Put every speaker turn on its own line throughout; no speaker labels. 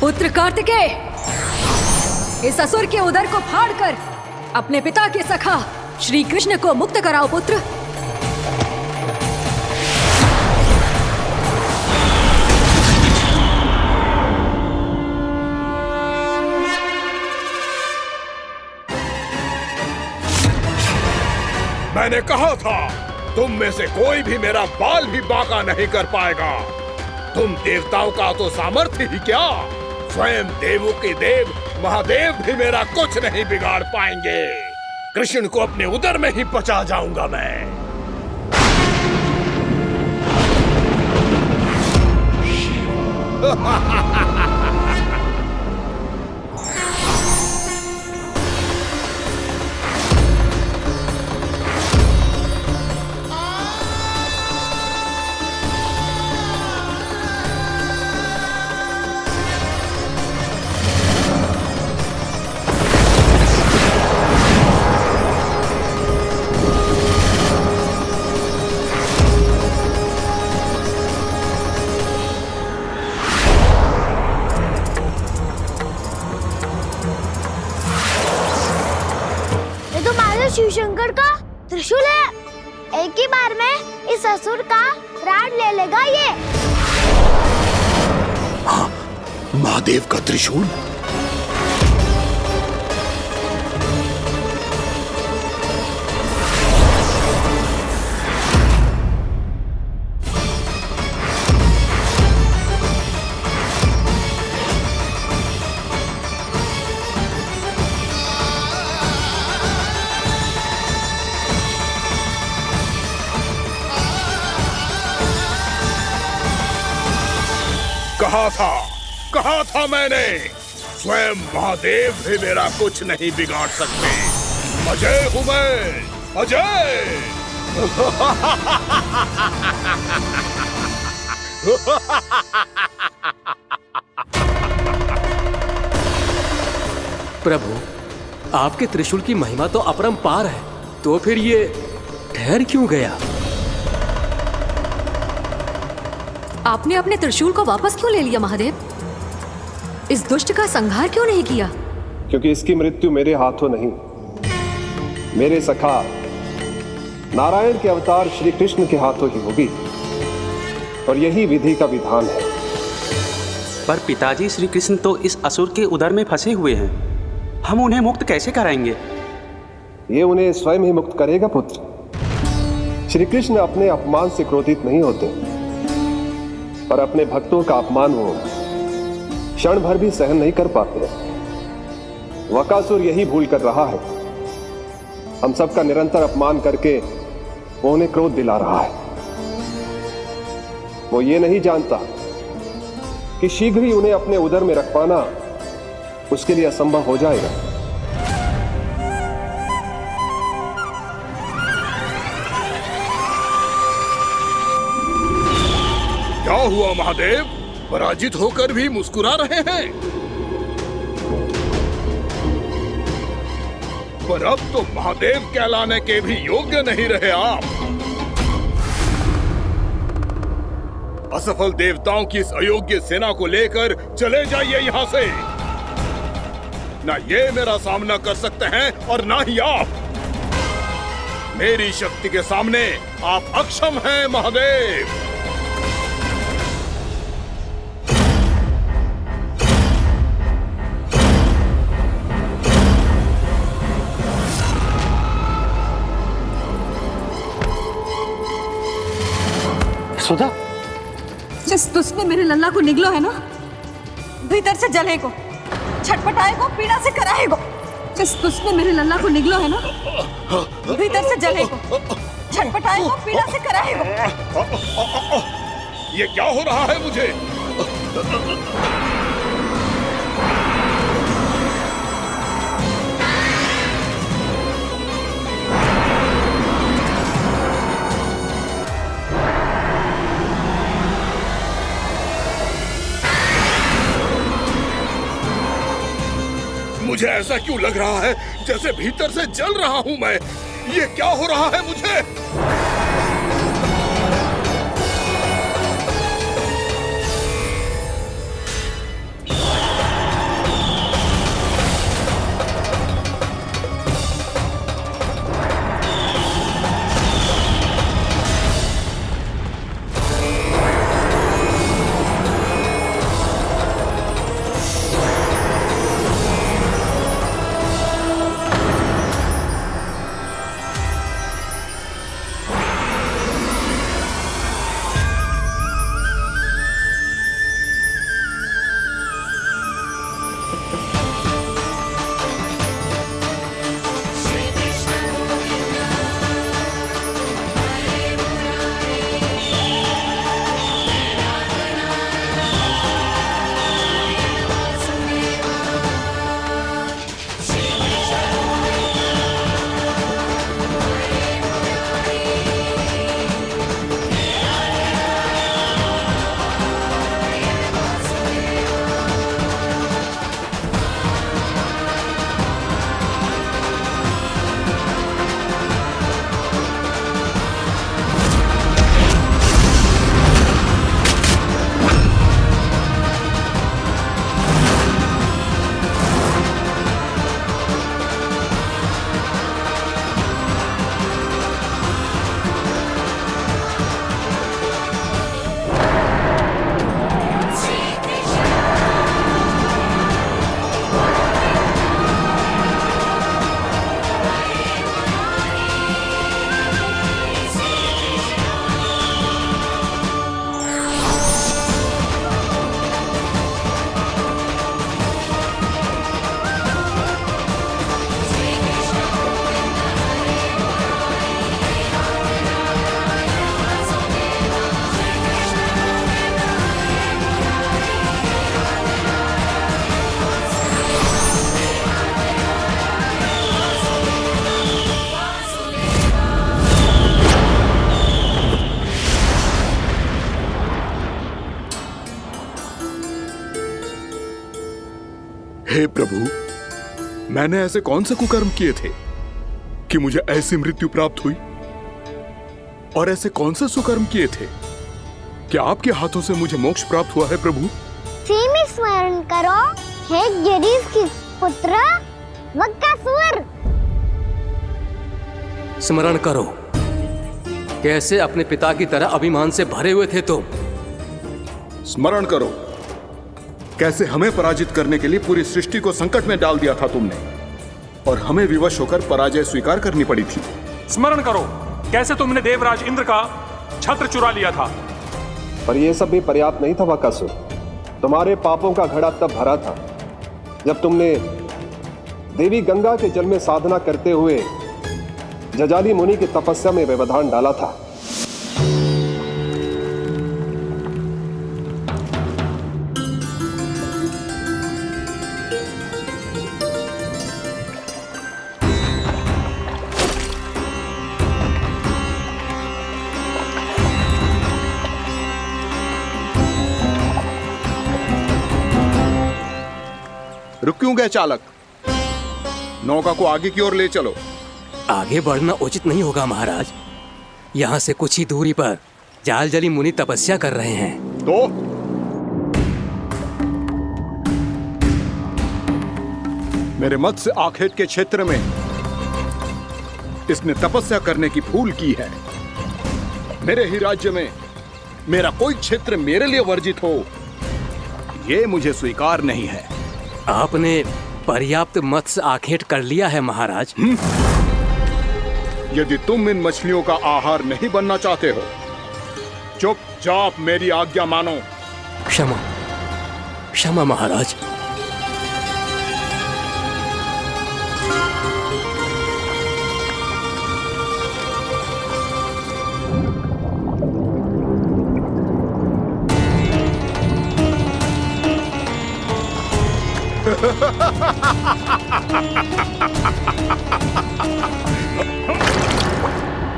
पुत्र कार्तिकेय, इस असुर के उदर को फाड़कर अपने पिता के सखा श्री कृष्ण को मुक्त कराओ पुत्र।
मैंने कहा था तुम में से कोई भी मेरा बाल भी बांका नहीं कर पाएगा। तुम देवताओं का तो सामर्थ्य ही क्या, स्वयं देवों के देव महादेव भी मेरा कुछ नहीं बिगाड़ पाएंगे। कृष्ण को अपने उदर में ही पचा जाऊंगा मैं।
शिव शंकर का त्रिशूल है। एक ही बार में इस असुर का प्राण ले लेगा ये।
हाँ, महादेव का त्रिशूल। कहा था मैंने, स्वयं महादेव भी मेरा कुछ नहीं बिगाड़ सकते। अजय हूं मैं, अजय।
प्रभु, आपके त्रिशूल की महिमा तो अपरंपार है, तो फिर ये ठहर क्यों गया?
आपने अपने त्रिशूल को वापस क्यों ले लिया महादेव? इस दुष्ट का संहार क्यों नहीं किया?
क्योंकि इसकी मृत्यु मेरे हाथों नहीं, मेरे सखा नारायण के अवतार श्री कृष्ण के हाथों ही होगी, और यही विधि का विधान है।
पर पिताजी, श्री कृष्ण तो इस असुर के उदर में फंसे हुए हैं, हम उन्हें मुक्त कैसे कराएंगे?
ये उन्हें स्वयं ही मुक्त करेगा पुत्र। श्री कृष्ण अपने अपमान से क्रोधित नहीं होते, पर अपने भक्तों का अपमान वो क्षण भर भी सहन नहीं कर पाते। वकासुर यही भूल कर रहा है, हम सबका निरंतर अपमान करके वो उन्हें क्रोध दिला रहा है। वो ये नहीं जानता कि शीघ्र ही उन्हें अपने उदर में रख पाना उसके लिए असंभव हो जाएगा।
क्या हुआ महादेव, पराजित होकर भी मुस्कुरा रहे हैं? पर अब तो महादेव कहलाने के भी योग्य नहीं रहे आप। असफल देवताओं की इस अयोग्य सेना को लेकर चले जाइए यहाँ से। ना ये मेरा सामना कर सकते हैं और ना ही आप। मेरी शक्ति के सामने आप अक्षम हैं महादेव।
सुधा,
जिस दुष्ट ने मेरे लल्ला को निगलो है ना, भीतर से जलेगो, छटपटाएगो, पीड़ा से कराएगो। जिस दुष्ट ने मेरे लल्ला को निगलो है ना, भीतर से जलेगो, छटपटाएगो, पीड़ा से कराएगो।
ये क्या हो रहा है मुझे? मुझे ऐसा क्यों लग रहा है जैसे भीतर से जल रहा हूं मैं। ये क्या हो रहा है मुझे? हे प्रभु, मैंने ऐसे कौन से कुकर्म किए थे कि मुझे ऐसी मृत्यु प्राप्त हुई? और ऐसे कौन से सुकर्म किए थे कि आपके हाथों से मुझे मोक्ष प्राप्त हुआ है प्रभु?
सीमी स्मरण करो, हे गिरीश की पुत्र वक्कासुर।
स्मरण करो, कैसे अपने पिता की तरह अभिमान से भरे हुए थे तुम।
स्मरण करो, कैसे हमें पराजित करने के लिए पूरी सृष्टि को संकट में डाल दिया था तुमने, और हमें विवश होकर पराजय स्वीकार करनी पड़ी थी।
स्मरण करो, कैसे तुमने देवराज इंद्र का छत्र चुरा लिया था।
पर यह सब भी पर्याप्त नहीं था वक्कासुर। तुम्हारे पापों का घड़ा तब भरा था जब तुमने देवी गंगा के जल में साधना करते हुए जजाली मुनि की तपस्या में व्यवधान डाला था।
रुक क्यों गए चालक? नौका को आगे की ओर ले चलो।
आगे बढ़ना उचित नहीं होगा महाराज। यहाँ से कुछ ही दूरी पर जालजली मुनि तपस्या कर रहे हैं।
तो मेरे मत्स्य आखेट के क्षेत्र में इसने तपस्या करने की भूल की है। मेरे ही राज्य में मेरा कोई क्षेत्र मेरे लिए वर्जित हो, यह मुझे स्वीकार नहीं है।
आपने पर्याप्त मत्स्य आखेट कर लिया है महाराज।
यदि तुम इन मछलियों का आहार नहीं बनना चाहते हो, चुपचाप मेरी आज्ञा मानो।
क्षमा, क्षमा महाराज।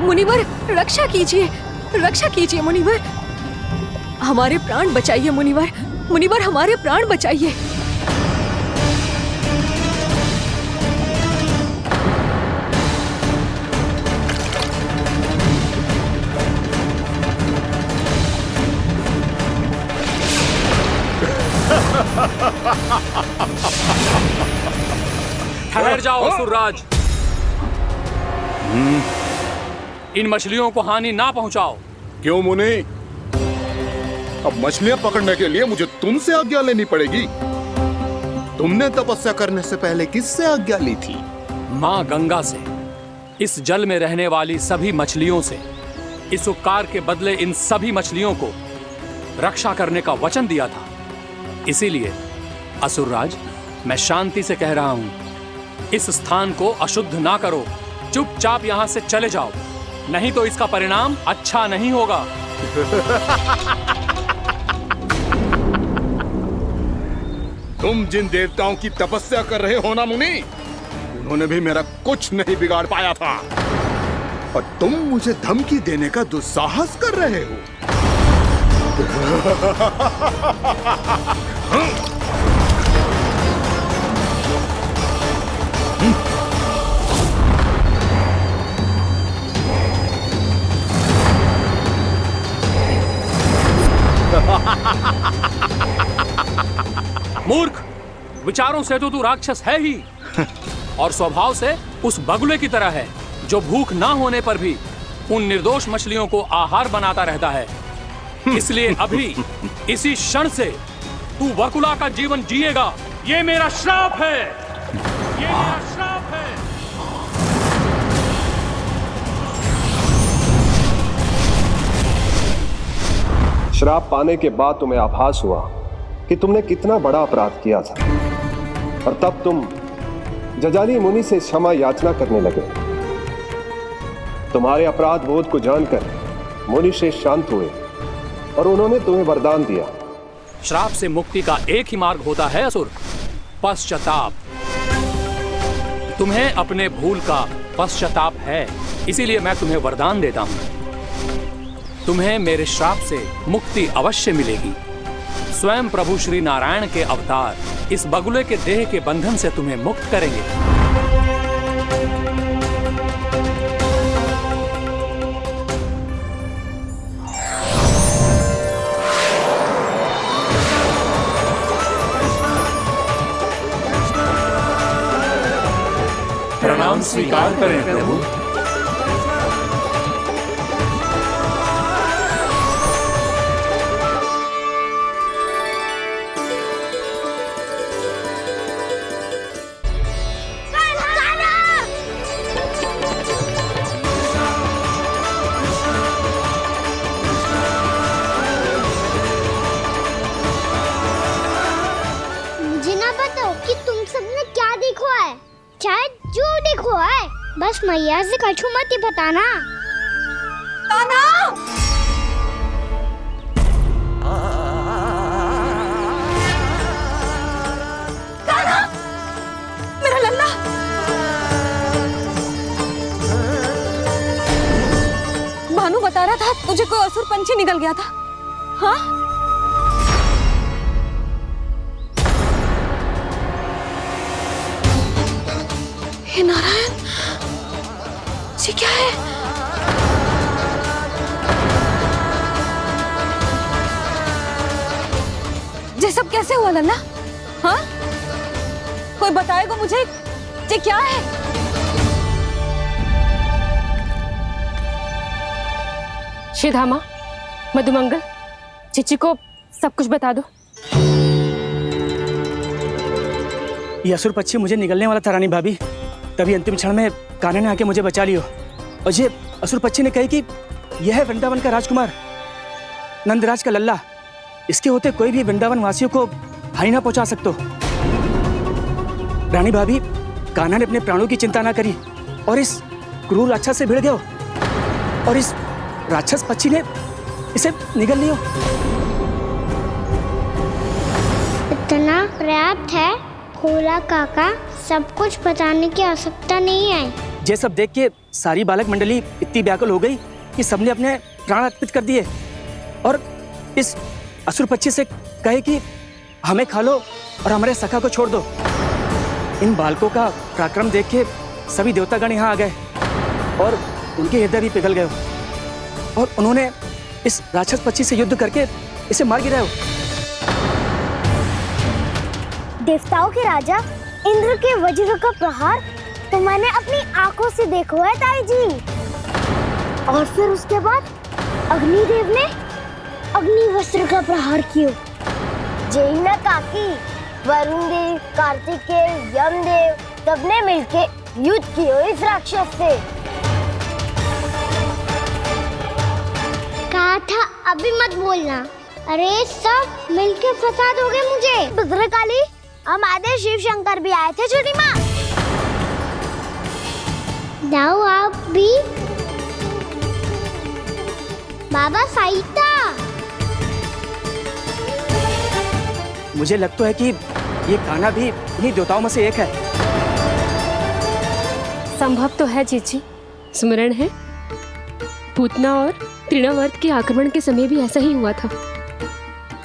मुनिवर, रक्षा कीजिए, रक्षा कीजिए मुनिवर। हमारे प्राण बचाइए मुनिवर, मुनिवर हमारे प्राण बचाइए।
ठहर जाओ असुरराज, इन मछलियों को हानि ना पहुंचाओ।
क्यों मुनि? अब मछलियां पकड़ने के लिए मुझे तुमसे आज्ञा लेनी पड़ेगी। तुमने तपस्या करने से पहले किससे आज्ञा ली थी?
मां गंगा से, इस जल में रहने वाली सभी मछलियों से। इस उपकार के बदले इन सभी मछलियों को रक्षा करने का वचन दिया था। इसीलिए असुरराज, मैं शांति से कह रहा हूं, इस स्थान को अशुद्ध ना करो। चुपचाप यहां से चले जाओ, नहीं तो इसका परिणाम अच्छा नहीं होगा।
तुम जिन देवताओं की तपस्या कर रहे हो ना मुनि, उन्होंने भी मेरा कुछ नहीं बिगाड़ पाया था, और तुम मुझे धमकी देने का दुस्साहस कर रहे हो।
मूर्ख, विचारों से तो तू राक्षस है ही, और स्वभाव से उस बगुले की तरह है जो भूख ना होने पर भी उन निर्दोष मछलियों को आहार बनाता रहता है। इसलिए अभी इसी क्षण से तू वकुला का जीवन जिएगा। ये मेरा श्राप है, ये मेरा श्राप है।
श्राप पाने के बाद तुम्हें आभास हुआ कि तुमने कितना बड़ा अपराध किया था, और तब तुम जजाली मुनि से क्षमा याचना करने लगे। तुम्हारे अपराध बोध को जानकर मुनि श्रेष्ठ शांत हुए और उन्होंने तुम्हें वरदान दिया।
श्राप से मुक्ति का एक ही मार्ग होता है असुर, पश्चाताप। तुम्हें अपने भूल का पश्चाताप है, इसीलिए मैं तुम्हें वरदान देता हूं। तुम्हें मेरे श्राप से मुक्ति अवश्य मिलेगी। स्वयं प्रभु श्री नारायण के अवतार इस बगुले के देह के बंधन से तुम्हें मुक्त करेंगे। प्रणाम स्वीकार करें प्रभु।
मुझे ना बताओ कि तुम सबने क्या देखा है, शायद जो देखो है, बस मैया से कछु मत ही बताना।
कान्हा! कान्हा! मेरा लल्ला! भानु बता रहा था तुझे कोई असुर पंछी निकल गया था। हाँ? हे नारायण, ये क्या है? ये सब कैसे हुआ लल्ला? हाँ? कोई बताएगा मुझे ये क्या है?
श्रीधामा, मधुमंगल, चिची को सब कुछ बता दो।
ये असुर पक्षी मुझे निगलने वाला था रानी भाभी, तभी अंतिम क्षण में कान्हा ने आके मुझे बचा लियो। और ये असुर पक्षी ने कही कि यह है वृंदावन का राजकुमार, नंदराज का लल्ला। इसके होते कोई भी वृंदावन वासियों को हानि ना पहुंचा सकते। रानी भाभी, कान्हा ने अपने प्राणों की चिंता ना करी और इस क्रूर राक्षस से भिड़ गयो और इस राक्षस पक्षी ने इसे निगल लियो।
इतना पर्याप्त है भोला काका, सब कुछ बताने की आवश्यकता नहीं है।
ये सब देख के सारी बालक मंडली इतनी व्याकुल हो गई कि सबने अपने प्राण अर्पित कर दिए और इस असुर पक्षी से कहे कि हमें खा लो और हमारे सखा को छोड़ दो। इन बालकों का पराक्रम देख के सभी देवतागण यहाँ आ गए और उनके हृदय भी पिघल गए और उन्होंने इस राक्षस पक्षी से युद्ध करके इसे मार गिराया।
देवताओं के राजा इंद्र के वज्र का प्रहार तो मैंने अपनी आंखों से देखा है ताई जी। और फिर उसके बाद अग्निदेव ने अग्निवस्त्र का प्रहार किया। जय न काकी, वरुण देव, कार्तिकेय, यमदेव सबने मिलके युद्ध किया इस राक्षस से। कहा था अभी मत बोलना। अरे सब मिलके फंसा दोगे मुझे। भद्रकाली, हमारे शिव शंकर भी आए थे छोटी माँ। जाओ आप भी। बाबा साईता,
मुझे लगता है कि ये कान्हा भी इन्हीं देवताओं में से एक है।
संभव तो है चीची, स्मरण है पूतना और तृणावर्त के आक्रमण के समय भी ऐसा ही हुआ था।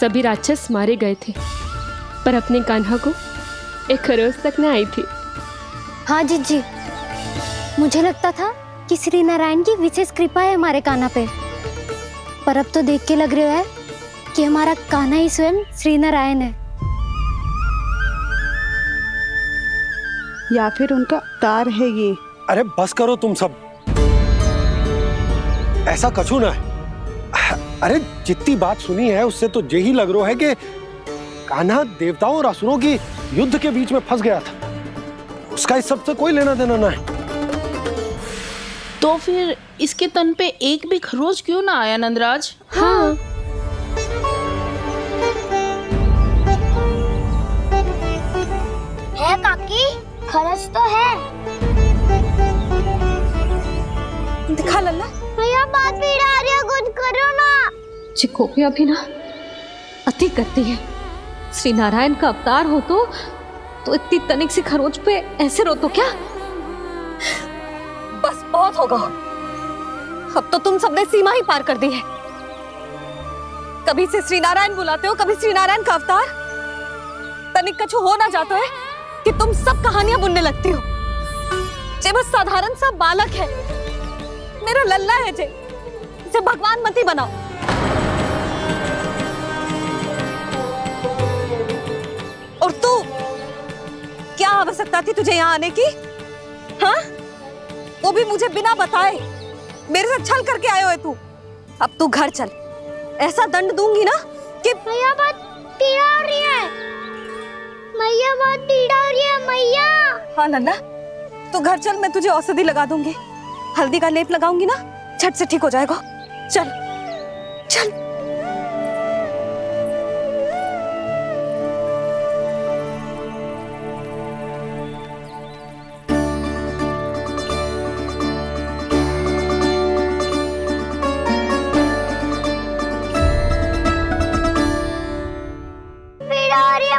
सभी राक्षस मारे गए थे पर अपने कान्हा को एक खरोच तक न आई थी।
हाँ जीजी, मुझे लगता था कि श्री नारायण की विशेष कृपा है हमारे कान्हा पे, पर अब तो देख के लग रहा है कि हमारा कान्हा ही स्वयं श्री नारायण है।
या फिर उनका अवतार है ये।
अरे बस करो तुम सब, ऐसा कछु ना है। अरे जितनी बात सुनी है उससे तो यही लग रहा है कि कान्हा देवताओं और असुरों की युद्ध के बीच में फंस गया था। उसका इस सब से कोई लेना देना ना है।
तो फिर इसके तन पे एक भी खरोच क्यों ना आया नंदराज?
हाँ,
है काकी, खरच तो है।
दिखा लल्ला।
भैया बात भी आ रही है, कुछ करो ना।
चिकोपिया भी ना अति करती है। श्री नारायण का अवतार हो तो इतनी तनिक सी खरोच पे ऐसे रो तो क्या? बस बहुत होगा। अब तो तुम सबने सीमा ही पार कर दी है। कभी से श्री नारायण बुलाते हो, कभी श्री नारायण का अवतार। तनिक कछु हो ना जाता है कि तुम सब कहानियां बुनने लगती हो। जे बस साधारण सा बालक है, मेरा लल्ला है जे, इसे भगवान मती बनाओ। और तू, क्या आवश्यकता थी तुझे यहाँ आने की? हाँ, वो भी मुझे बिना बताए। मेरे से छल करके आयो है तू। अब तू घर चल, ऐसा दंड दूंगी ना कि
मैया बहुत पीड़ा हो रही है। मैया बहुत पीड़ा हो रही है मैया।
हाँ नन्ना, तू घर चल, मैं तुझे औषधि लगा दूंगी। हल्दी का लेप लगाऊंगी ना, झट से ठीक हो जाएगा। चल चल।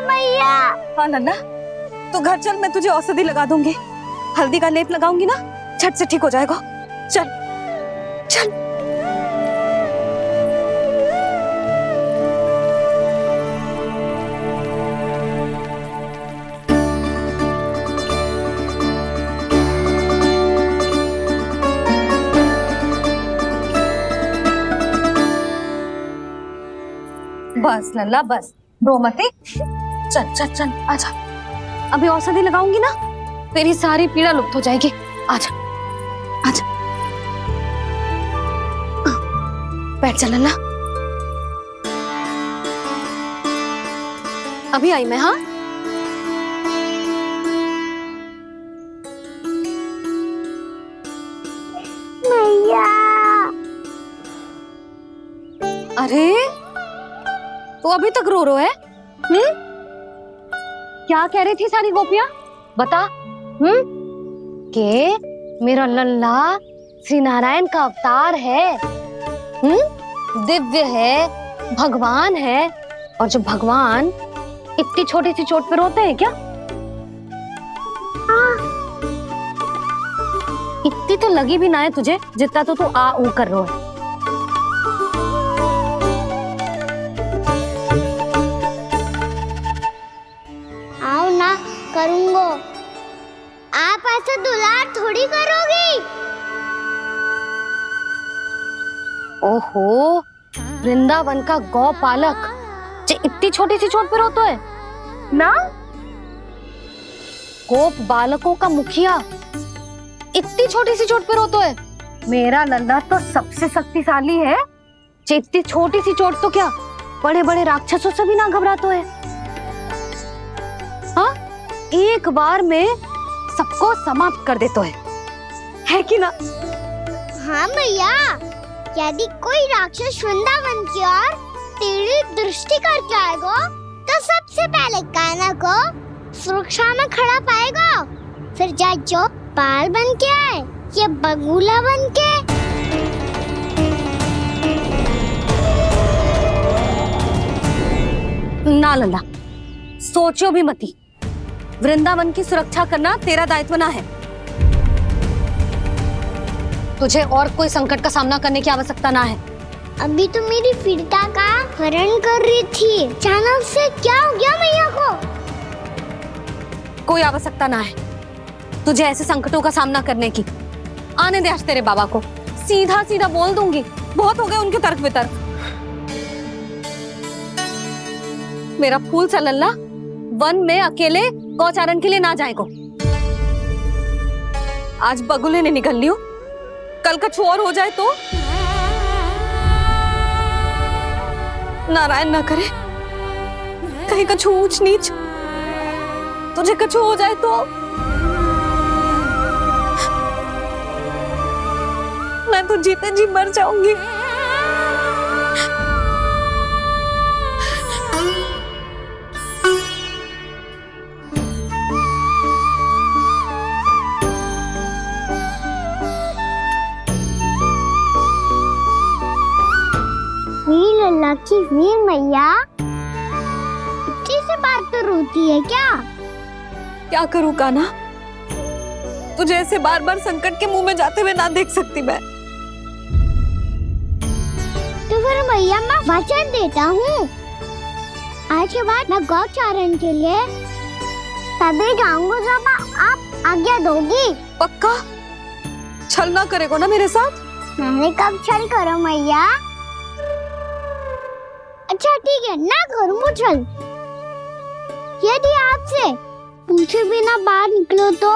मैया।
हाँ नन्ना, तू घर चल, मैं तुझे औषधि लगा दूंगी। हल्दी का लेप लगाऊंगी ना, झट से ठीक हो जाएगा। चल चल। बस लल्ला बस, रो मत। चल चल चल, आजा। अभी औषधि लगाऊंगी ना, तेरी सारी पीड़ा लुप्त हो जाएगी। आजा आजा, बैठ जा लल्ला। अभी आई मैं। हाँ,
मैया।
अरे तू अभी तक रो रो है? क्या कह रही थी सारी गोपियां? बता। के मेरा लल्ला श्री नारायण का अवतार है, दिव्य है, भगवान है। और जो भगवान इतनी छोटी सी चोट पे रोते हैं क्या? इतनी तो लगी भी ना है तुझे, जितना तो तू आ ऊ कर रो है।
आओ ना, करूंगो। आप ऐसा दुलार थोड़ी करोगी।
ओहो, वृंदावन का गौपालक जे इतनी छोटी सी चोट पे रोता है ना? गोप बालकों का मुखिया इतनी छोटी सी चोट पे रोता है? मेरा लल्ला तो सबसे शक्तिशाली है। जे इतनी छोटी सी चोट तो क्या, बड़े बड़े राक्षसों से भी ना घबराता है। हाँ, एक बार में सबको समाप्त कर देता है कि ना?
हाँ मैया, यदि कोई राक्षस वृंदावन की ओर तेरी दृष्टि करके आएगा, तो सबसे पहले कान्हा को सुरक्षा में खड़ा पाएगा। फिर चाहे जो बाल बन के आए या बगुला बन के।
ना लल्ला, सोचो भी मती। वृंदावन की सुरक्षा करना तेरा दायित्व ना है। तुझे और कोई संकट का सामना करने की आवश्यकता ना है।
अभी तो मेरी पीड़िता का हरण कर रही थी, अचानक से क्या हो गया मैया को?
कोई आवश्यकता ना है तुझे ऐसे संकटों का सामना करने की। आने दे आज तेरे बाबा को, सीधा सीधा बोल दूंगी। बहुत हो गए उनके तर्क वितर्क। मेरा फूल सा लल्ला वन में अकेले गौचारण के लिए ना जाए को। आज बगुले ने निकल लियो, कल कछु और हो जाए तो? नारायण ना करे, कहीं कछु ऊंच नीच तुझे कछु हो जाए तो? मैं तो जीते जी मर जाऊंगी।
लल्ला की वीर मैया इतनी से बात तो रोती है क्या?
क्या करूं कान्हा, तुझे ऐसे बार बार संकट के मुंह में जाते हुए ना देख सकती मैं।
तो फिर मैया मैं वचन देता हूँ, आज के बाद मैं गौचारण के लिए तभी जाऊंगा जब आप आज्ञा दोगी।
पक्का? छल ना करेगा ना मेरे साथ?
मैंने कब छल करो मैया? अच्छा ठीक है, ना करूँगा छल। यदि आपसे पूछे बिना बाहर निकलो तो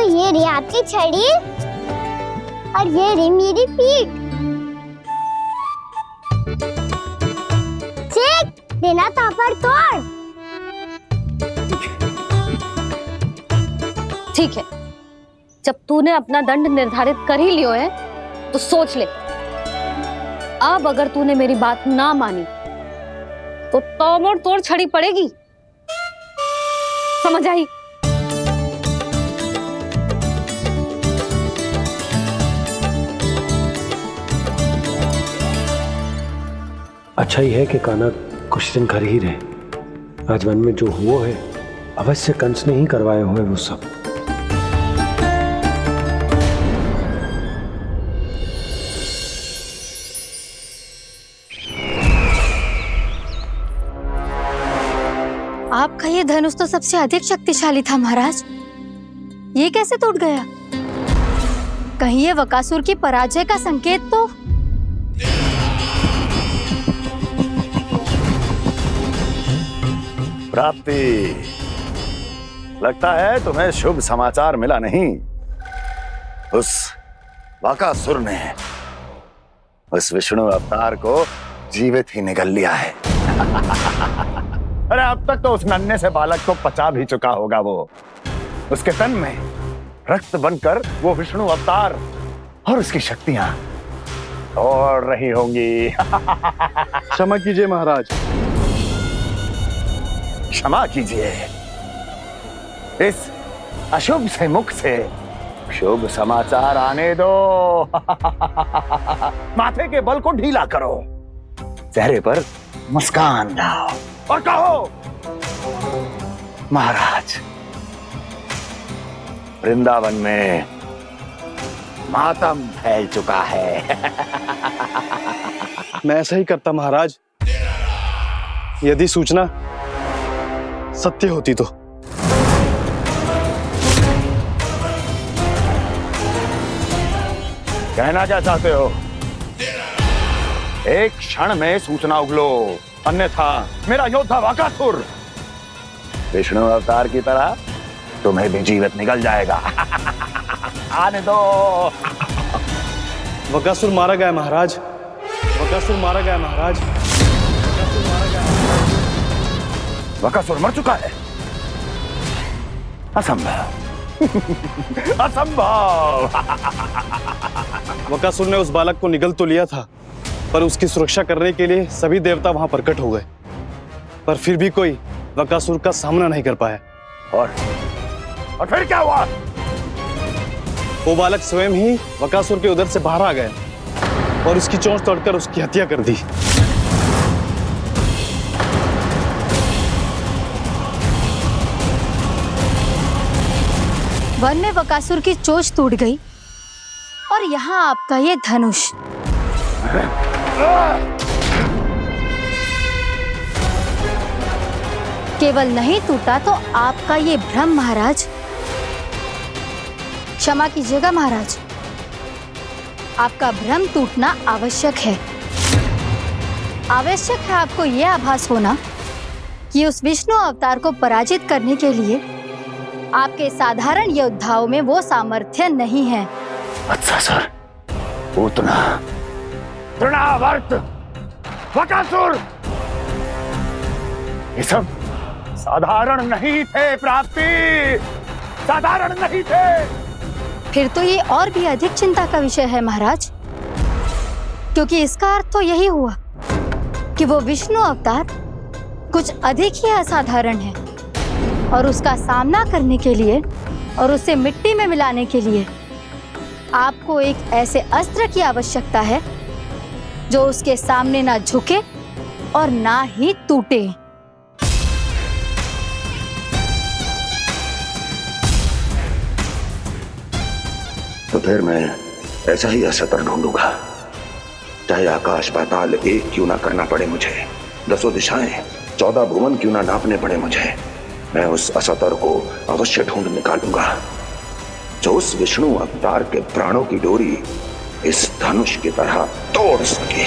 ये रही आपकी छड़ी और ये रही मेरी पीठ। ठीक, बिना तापर तोड़।
ठीक है, जब तूने अपना दंड निर्धारित कर ही लियो है तो सोच ले, अब अगर तूने मेरी बात ना मानी तो तोड़ तोड़ छड़ी पड़ेगी, समझ आई?
अच्छा ही है कि कान्हा कुछ दिन घर ही रहे। आज वन में जो हुआ है अवश्य कंस ने ही करवाए हुए वो सब।
आपका ये धनुष तो सबसे अधिक शक्तिशाली था महाराज, ये कैसे टूट गया? कहीं ये बकासुर की पराजय का संकेत तो?
प्राप्ति, लगता है तुम्हें शुभ समाचार मिला नहीं। उस बकासुर ने उस विष्णु अवतार को जीवित ही निगल लिया है। अरे अब तक तो उस नन्हे से बालक को पचा भी चुका होगा वो। उसके तन में रक्त बनकर वो विष्णु अवतार और उसकी शक्तियां दौड़ रही होंगी।
क्षमा कीजिए महाराज।
क्षमा कीजिए, इस अशुभ से मुख से शुभ समाचार आने दो। माथे के बल को ढीला करो, चेहरे पर मुस्कान लाओ और कहो, महाराज, वृंदावन में मातम फैल चुका है।
मैं ऐसा ही करता महाराज, यदि सूचना सत्य होती तो।
कहना क्या चाहते हो? एक क्षण में सूचना उगलो, अन्यथा मेरा योद्धा बकासुर विष्णु अवतार की तरह तुम्हें भी जीवित निकल जाएगा। आने दो।
बकासुर मारा गया महाराज, बकासुर मारा गया महाराज, बकासुर मारा गया।
बकासुर मर चुका है? असंभव। असंभव।
बकासुर ने उस बालक को निगल तो लिया था, पर उसकी सुरक्षा करने के लिए सभी देवता वहां प्रकट हो गए, पर फिर भी कोई बकासुर का सामना नहीं कर पाया।
और फिर क्या हुआ?
वो बालक स्वयं ही बकासुर के उदर से बाहर आ गया और उसकी चोंच तोड़कर उसकी हत्या कर दी।
वन में बकासुर की चोंच टूट गई और यहाँ आपका ये धनुष। केवल नहीं टूटा तो आपका ये भ्रम महाराज। क्षमा कीजिएगा महाराज, आपका भ्रम टूटना आवश्यक है। आवश्यक है आपको यह आभास होना कि उस विष्णु अवतार को पराजित करने के लिए आपके साधारण योद्धाओं में वो सामर्थ्य नहीं है।
अच्छा सर, उतना तृणावर्त, बकासुर, ये सब साधारण नहीं थे प्राप्ति, साधारण नहीं थे।
फिर तो ये और भी अधिक चिंता का विषय है महाराज, क्योंकि इसका अर्थ तो यही हुआ कि वो विष्णु अवतार कुछ अधिक ही असाधारण है और उसका सामना करने के लिए और उसे मिट्टी में मिलाने के लिए आपको एक ऐसे अस्त्र की आवश्यकता है जो उसके सामने ना झुके और ना ही टूटे।
तो फिर मैं ऐसा ही अस्त्र ढूंढूंगा, चाहे आकाश पाताल एक क्यों ना करना पड़े मुझे, 10 दिशाएं 14 भुवन क्यों ना नापने पड़े मुझे, मैं उस अस्त्र को अवश्य ढूंढ निकालूंगा जो उस विष्णु अवतार के प्राणों की डोरी इस धनुष की तरह तोड़ सके।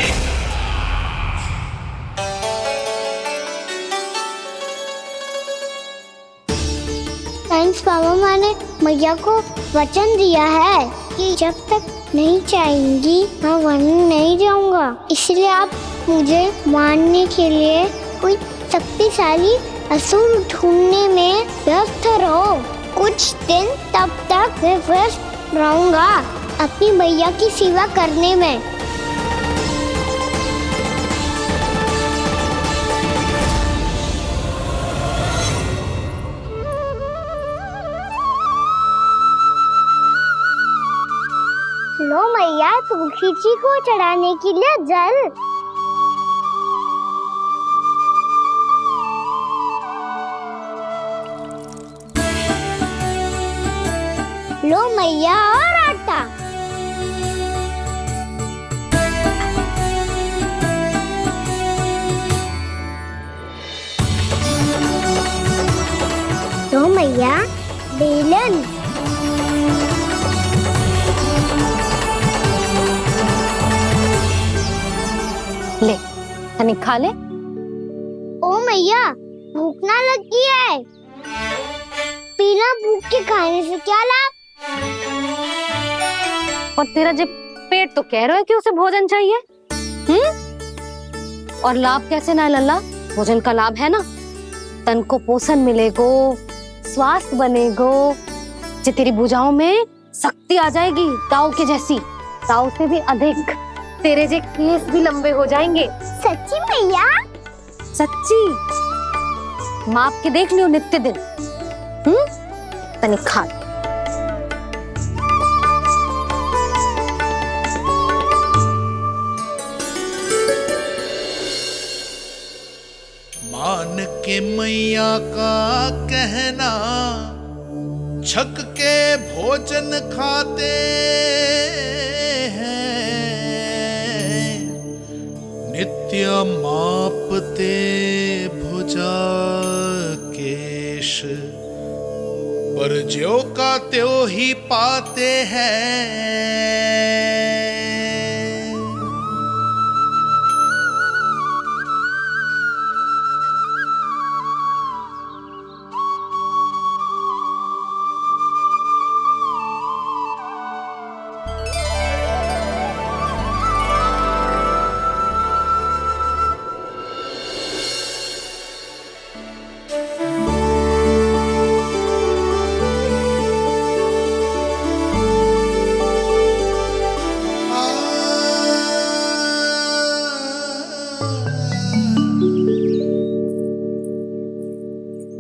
थैंक्स पापा, मैंने मैया को वचन दिया है कि जब तक नहीं चाहेंगी मैं वन नहीं जाऊंगा, इसलिए आप मुझे मारने के लिए कोई शक्तिशाली असुर ढूंढने में व्यस्त रहो। कुछ दिन तब तक मैं व्यस्त रहूंगा अपनी मैया की सेवा करने में। लो मैया, तुलसी जी को चढ़ाने के लिए जल। लो मैया, और आटा। लो मैया, बेलन।
ले तनी खा ले।
ओ मैया, भूख ना लगी है। बिना भूख के खाने से क्या लाभ?
और तेरा जब पेट तो कह रहा है कि उसे भोजन चाहिए, और लाभ कैसे ना है लल्ला? भोजन का लाभ है ना, तन को पोषण मिलेगो, स्वास्थ्य बनेगो, जे तेरी भुजाओं में शक्ति आ जाएगी ताऊ के जैसी, ताऊ से भी अधिक। तेरे जे केस भी लंबे हो जाएंगे।
सच्ची मैया?
सच्ची। माप के देख लियो नित्य दिन। तनी खा।
मान के मैया का कहना, छक के भोजन खाते हैं, नित्य मापते भुजा केश, पर ज्यो का त्यों ही पाते हैं।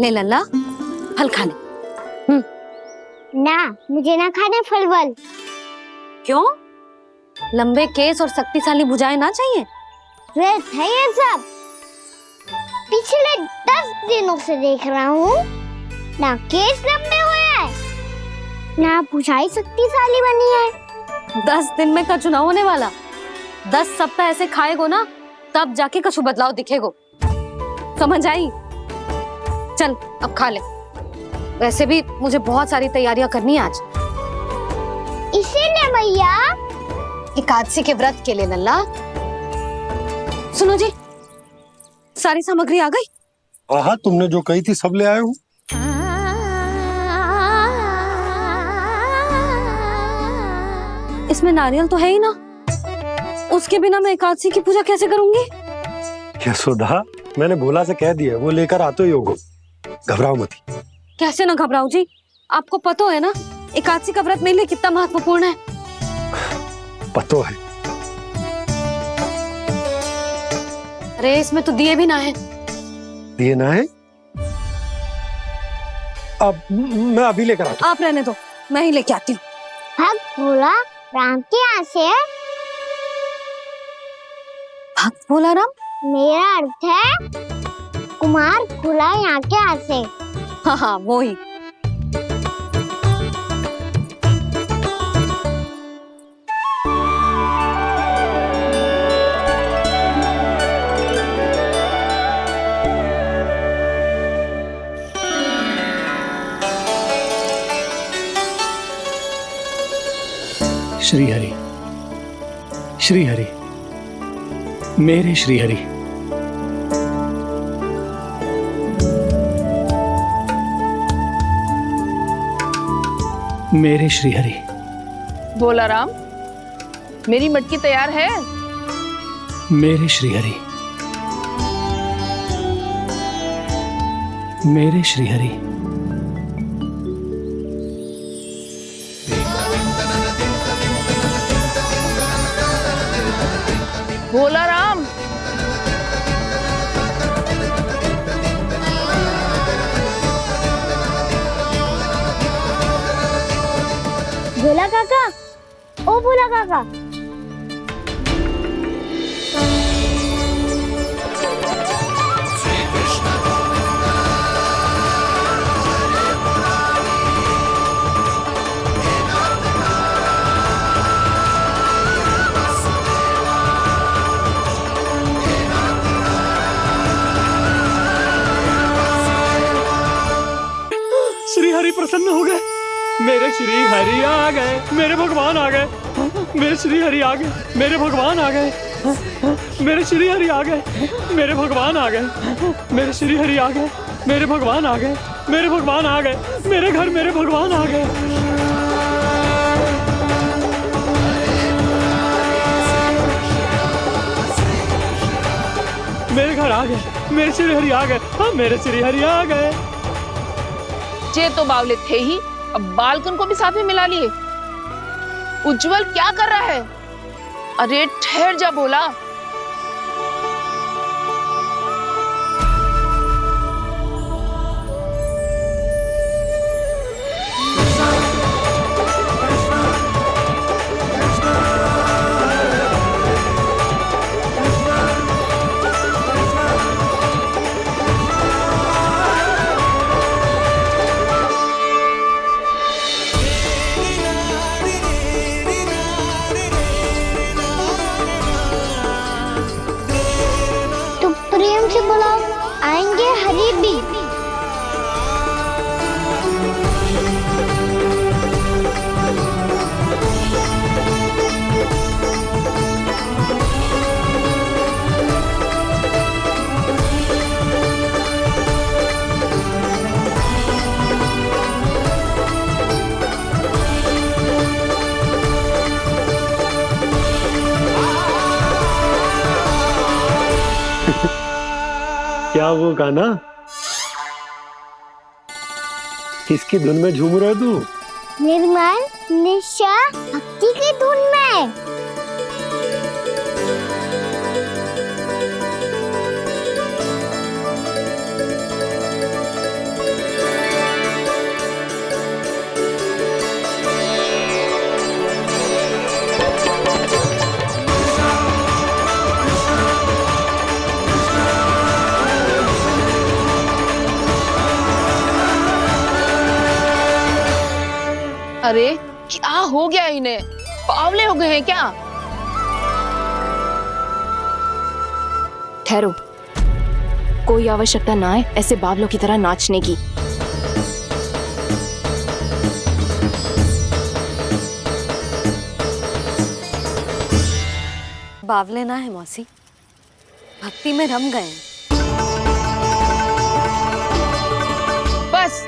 ले लल्ला, फल खा ले।
ना, मुझे ना खाने फल वल।
क्यों? लंबे केस और शक्तिशाली भुजाएं ना चाहिए?
व्यर्थ है ये सब। पिछले 10 दिनों से देख रहा हूँ, ना केस लंबे हुए हैं, ना भुजाएं शक्तिशाली बनी है।
10 दिन में का चुनाव होने वाला, 10 सप्ताह ऐसे खाएगो ना, तब जाके कछु बदलाव दिखेगो। समझ आई? चल अब खा ले। वैसे भी मुझे बहुत सारी तैयारियां करनी है आज।
इसीलिए भैया,
एकादशी के व्रत के लिए लल्ला। सुनो जी, सारी सामग्री आ गई?
हाँ, तुमने जो कही थी सब ले आए हूँ।
इसमें नारियल तो है ही ना, उसके बिना मैं एकादशी की पूजा कैसे करूंगी?
यशोदा, मैंने भोला से कह दिया, वो लेकर आते ही होगो, घबराओ मत।
कैसे ना घबराओ जी, आपको पता है ना एकादशी का व्रत मेरे लिए कितना महत्वपूर्ण है।
पतो है।
अरे इसमें तो दिए भी ना है।
दिए ना है? अब मैं अभी लेकर आता
आप रहने दो, मैं ही लेके आती हूँ।
भक्त भोला राम के यहाँ से है।
भक्त भोला राम?
मेरा अर्थ है कुमार भोला यहाँ के यहाँ से।
हाँ हाँ वो ही।
श्री हरि, श्री हरि, मेरे श्री हरि। मेरे श्री हरि।
भोला राम, मेरी मटकी तैयार है।
मेरे श्री हरि, मेरे श्री हरि।
भोला राम,
भोला काका, ओ भोला काका।
श्री हरि प्रसन्न हो गए। मेरे श्री हरि आ गए, मेरे भगवान आ गए। मेरे श्री हरि आ गए, मेरे भगवान आ गए। मेरे श्री हरि आ गए, मेरे भगवान आ गए। मेरे श्री हरि आ गए, मेरे भगवान आ गए। मेरे भगवान आ गए, मेरे घर मेरे भगवान आ गए। मेरे घर आ गए, मेरे श्री हरि आ गए। हाँ, मेरे श्री हरि आ गए।
ये तो बावले थे ही, अब बालकन को भी साथ में मिला लिए। उज्जवल क्या कर रहा है? अरे ठहर जा भोला।
प्रेम से बुलाओ, आएंगे हरि भी।
क्या वो गाना? किसकी धुन में झूम रहा तू?
निर्मल निशा भक्ति की धुन में।
अरे क्या हो गया इन्हें? बावले हो गए हैं क्या?
ठहरो, कोई आवश्यकता ना है ऐसे बावलों की तरह नाचने की।
बावले ना है मौसी, भक्ति में रम गए।
बस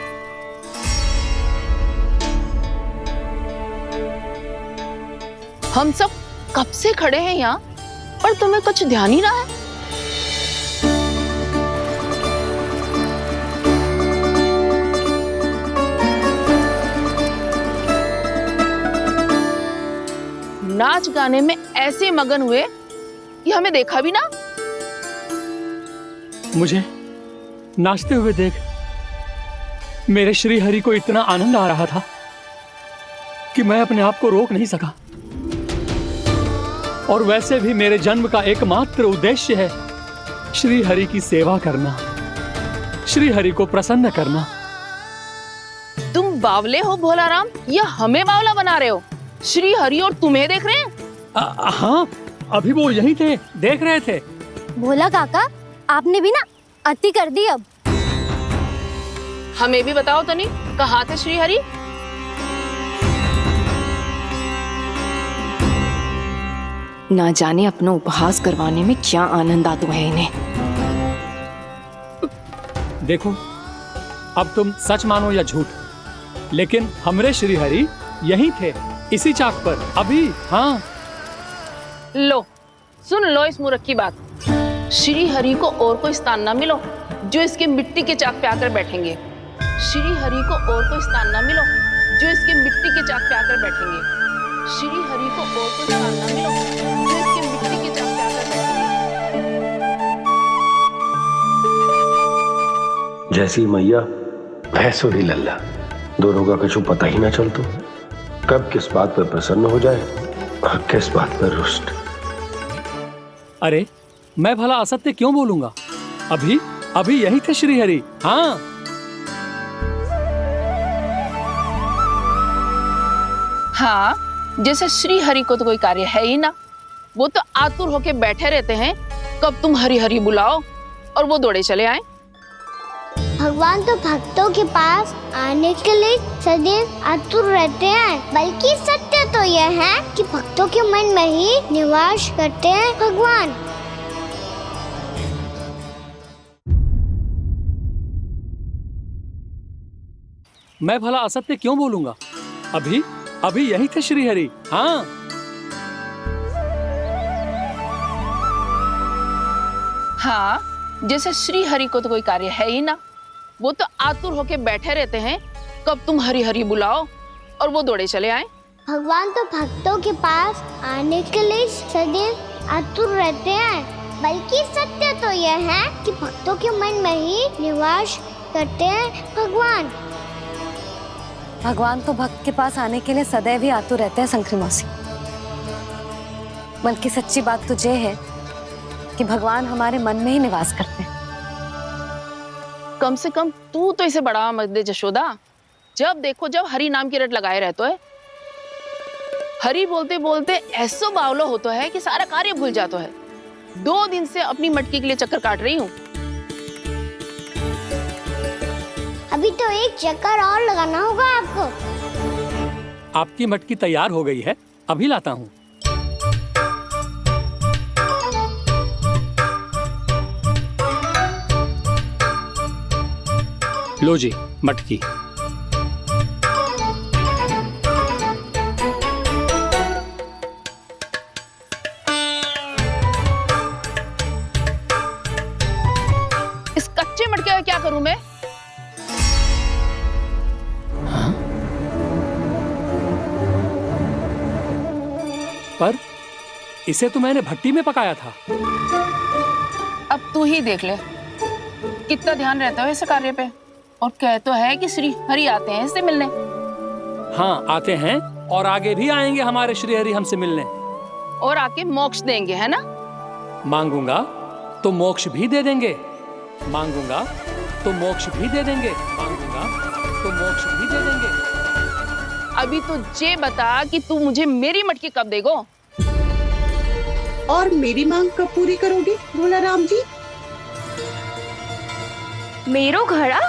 हम सब कब से खड़े हैं यहाँ, पर तुम्हें कुछ ध्यान ही ना है। नाच गाने में ऐसे मगन हुए कि हमें देखा भी ना।
मुझे नाचते हुए देख मेरे श्री हरि को इतना आनंद आ रहा था कि मैं अपने आप को रोक नहीं सका। और वैसे भी मेरे जन्म का एकमात्र उद्देश्य है श्री हरि की सेवा करना, श्री हरि को प्रसन्न करना।
तुम बावले हो भोलाराम, या हमें बावला बना रहे हो? श्री हरि और तुम्हें देख रहे हैं?
हाँ, अभी वो यहीं थे, देख रहे थे।
भोला काका, आपने भी ना अति कर दी अब।
हमें भी बताओ तो नहीं, कहाँ थे श्री हरि?
ना जाने अपना उपहास करवाने में क्या आनंद आता है इन्हें।
देखो, अब तुम सच मानो या झूठ, लेकिन हमरे श्री हरि यहीं थे, इसी चाक पर अभी। हाँ,
लो सुन लो इस मूर्ख की बात। श्री हरि को और कोई स्थान ना मिलो जो इसके मिट्टी के चाक पे आकर बैठेंगे। श्री हरि को और कोई स्थान ना मिलो जो इसके मिट्टी के चाक पे आकर बैठेंगे। श्री हरि को और कोई स्थान ना मिलो जो इसके मिट्टी के चाक पे आकर बैठेंगे।
जैसी मैया भैंसो ही लल्ला, दोनों का कुछ पता ही ना चलतो, कब किस बात पर प्रसन्न हो जाए और किस बात पर रुष्ट।
अरे मैं भला असत्य क्यों बोलूंगा? अभी अभी यही थे श्री हरि। हाँ,
हाँ, जैसे श्री हरि को तो कोई कार्य है ही ना, वो तो आतुर होके बैठे रहते हैं कब तुम हरि हरि बुलाओ और वो दौड़े चले आए।
भगवान तो भक्तों के पास आने के लिए सदैव आतुर रहते हैं, बल्कि सत्य तो यह है कि भक्तों के मन में ही निवास करते हैं भगवान।
मैं भला असत्य क्यों बोलूंगा? अभी अभी यही थे श्री हरि। हाँ,
हाँ, जैसे श्री हरि को तो कोई कार्य है ही ना, वो तो आतुर होके बैठे रहते हैं कब तुम हरि हरि बुलाओ और वो दौड़े चले आए।
भगवान तो भक्तों के पास आने के लिए सदैव आतुर रहते हैं, बल्कि सत्य तो यह है कि भक्तों के मन में ही निवास करते हैं भगवान।
भगवान तो भक्त के पास आने के लिए सदैव ही आतुर रहते हैं शंकरी मौसी। बल्कि सच्ची बात तो ये है कि भगवान हमारे मन में ही निवास करते हैं।
कम से कम तू तो इसे बढ़ावा मत दे जशोदा। जब देखो जब हरि नाम की रट लगाए रहते है। हरि बोलते बोलते ऐसो बावलो होता है कि सारा कार्य भूल जाता है। 2 दिन से अपनी मटकी के लिए चक्कर काट रही हूँ।
अभी तो एक चक्कर और लगाना होगा आपको।
आपकी मटकी तैयार हो गई है, अभी लाता हूँ। लो जी मटकी।
इस कच्चे मटके का क्या करूं मैं?
पर इसे तो मैंने भट्टी में पकाया था।
अब तू ही देख ले कितना ध्यान रहता है इस कार्य पे। और कह तो है कि श्री हरि आते हैं इससे मिलने।
हाँ, आते हैं और आगे भी आएंगे हमारे श्री हरि हमसे मिलने।
और आके मोक्ष देंगे, है ना?
मांगूंगा तो मोक्ष भी दे देंगे, मांगूंगा तो मोक्ष भी दे देंगे, मांगूंगा तो मोक्ष भी दे देंगे।
अभी तो ये बता कि तू मुझे मेरी मटकी कब देगो?
और मेरी मांग कब पूरी करोगी भोलाराम जी?
मेरो घड़ा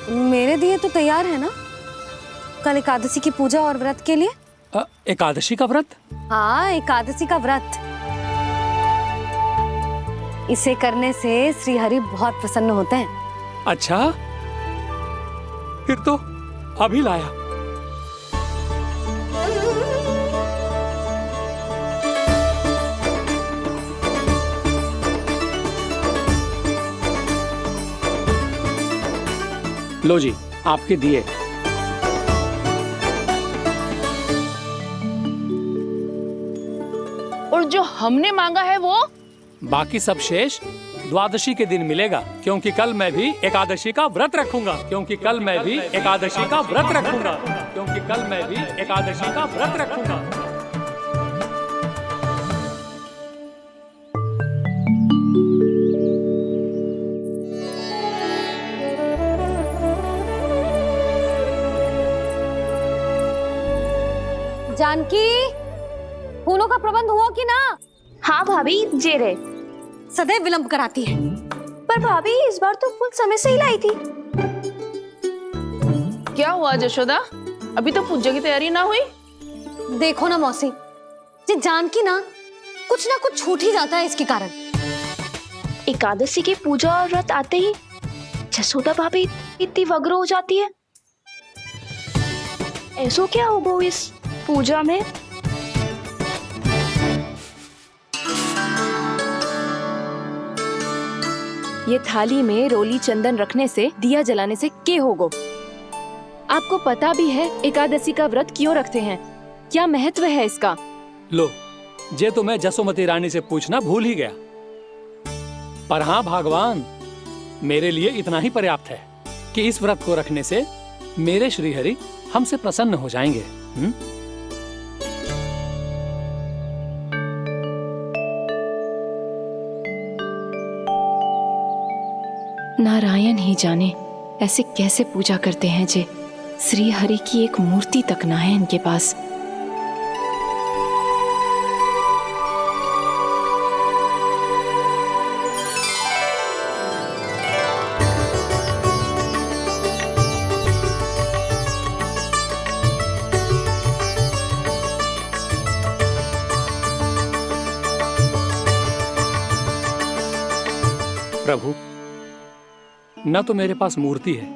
मेरे दिए तो तैयार है ना, कल एकादशी की पूजा और व्रत के लिए।
एकादशी का व्रत?
हाँ, एकादशी का व्रत। इसे करने से श्री हरि बहुत प्रसन्न होते हैं।
अच्छा, फिर तो अभी लाया। लो जी आपके दिए।
और जो हमने मांगा है वो?
बाकी सब शेष द्वादशी के दिन मिलेगा, क्योंकि कल मैं भी एकादशी का व्रत रखूंगा, क्योंकि कल मैं भी एकादशी का व्रत रखूंगा, क्योंकि कल मैं भी एकादशी का व्रत रखूंगा।
जानकी, फूलों का प्रबंध हुआ कि ना?
हाँ भाभी, जे रहे।
सदैव विलंब कराती है।
पर भाभी इस बार तो फूल समय से ही लाई थी।
क्या हुआ जशोदा, अभी तो पूजा की तैयारी ना हुई?
देखो ना मौसी, ये जानकी ना कुछ छूट ही जाता है इसके कारण।
एकादशी की पूजा और व्रत आते ही जसोदा भाभी इतनी वग्र हो जाती है। ऐसो क्या हो गो इस पूजा में? ये थाली में रोली चंदन रखने से, दिया जलाने से के होगो? आपको पता भी है एकादशी का व्रत क्यों रखते हैं? क्या महत्व है इसका?
लो, जे तो मैं जसोमती रानी से पूछना भूल ही गया। पर हाँ भगवान, मेरे लिए इतना ही पर्याप्त है कि इस व्रत को रखने से मेरे श्रीहरि हमसे प्रसन्न हो जाएंगे।
नारायण ही जाने ऐसे कैसे पूजा करते हैं जे श्री हरि की एक मूर्ति तक ना है इनके पास।
प्रभु, न तो मेरे पास मूर्ति है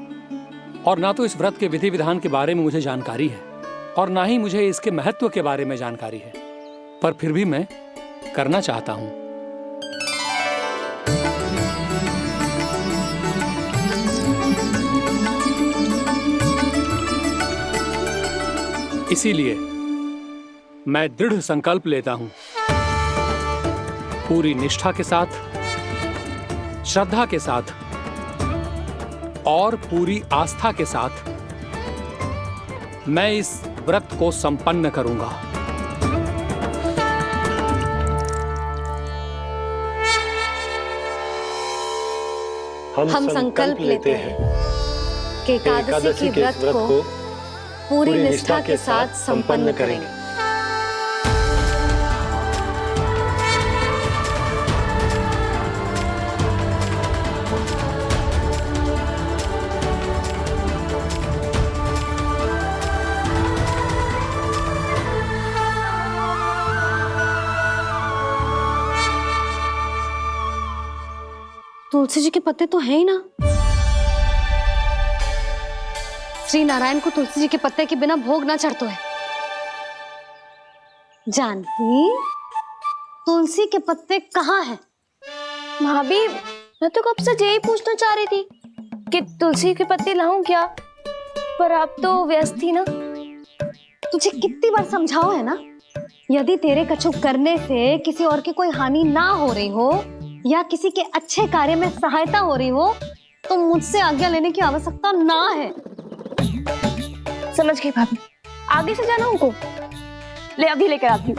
और ना तो इस व्रत के विधि विधान के बारे में मुझे जानकारी है, और ना ही मुझे इसके महत्व के बारे में जानकारी है, पर फिर भी मैं करना चाहता हूं। इसीलिए मैं दृढ़ संकल्प लेता हूं, पूरी निष्ठा के साथ, श्रद्धा के साथ और पूरी आस्था के साथ मैं इस व्रत को संपन्न करूंगा।
हम संकल्प लेते हैं कि एकादशी के व्रत को पूरी निष्ठा के साथ संपन्न करेंगे। तुलसी जी के पत्ते तो हैं ही ना। श्री नारायण को तुलसी जी के पत्ते के बिना भोग ना चढ़तो है। जानकी, तुलसी के पत्ते कहाँ हैं?
भाभी, मैं तो कब से यही पूछना चाह रही थी कि तुलसी के पत्ते लाऊं क्या, पर आप तो व्यस्त थी ना।
तुझे कितनी बार समझाओ है ना, यदि तेरे कछु करने से किसी और की कोई हानि ना हो रही हो या किसी के अच्छे कार्य में सहायता हो रही हो तो मुझसे आज्ञा लेने की आवश्यकता ना है।
समझ गई भाभी, आगे से जाना उनको। ले अभी लेकर आती हूँ।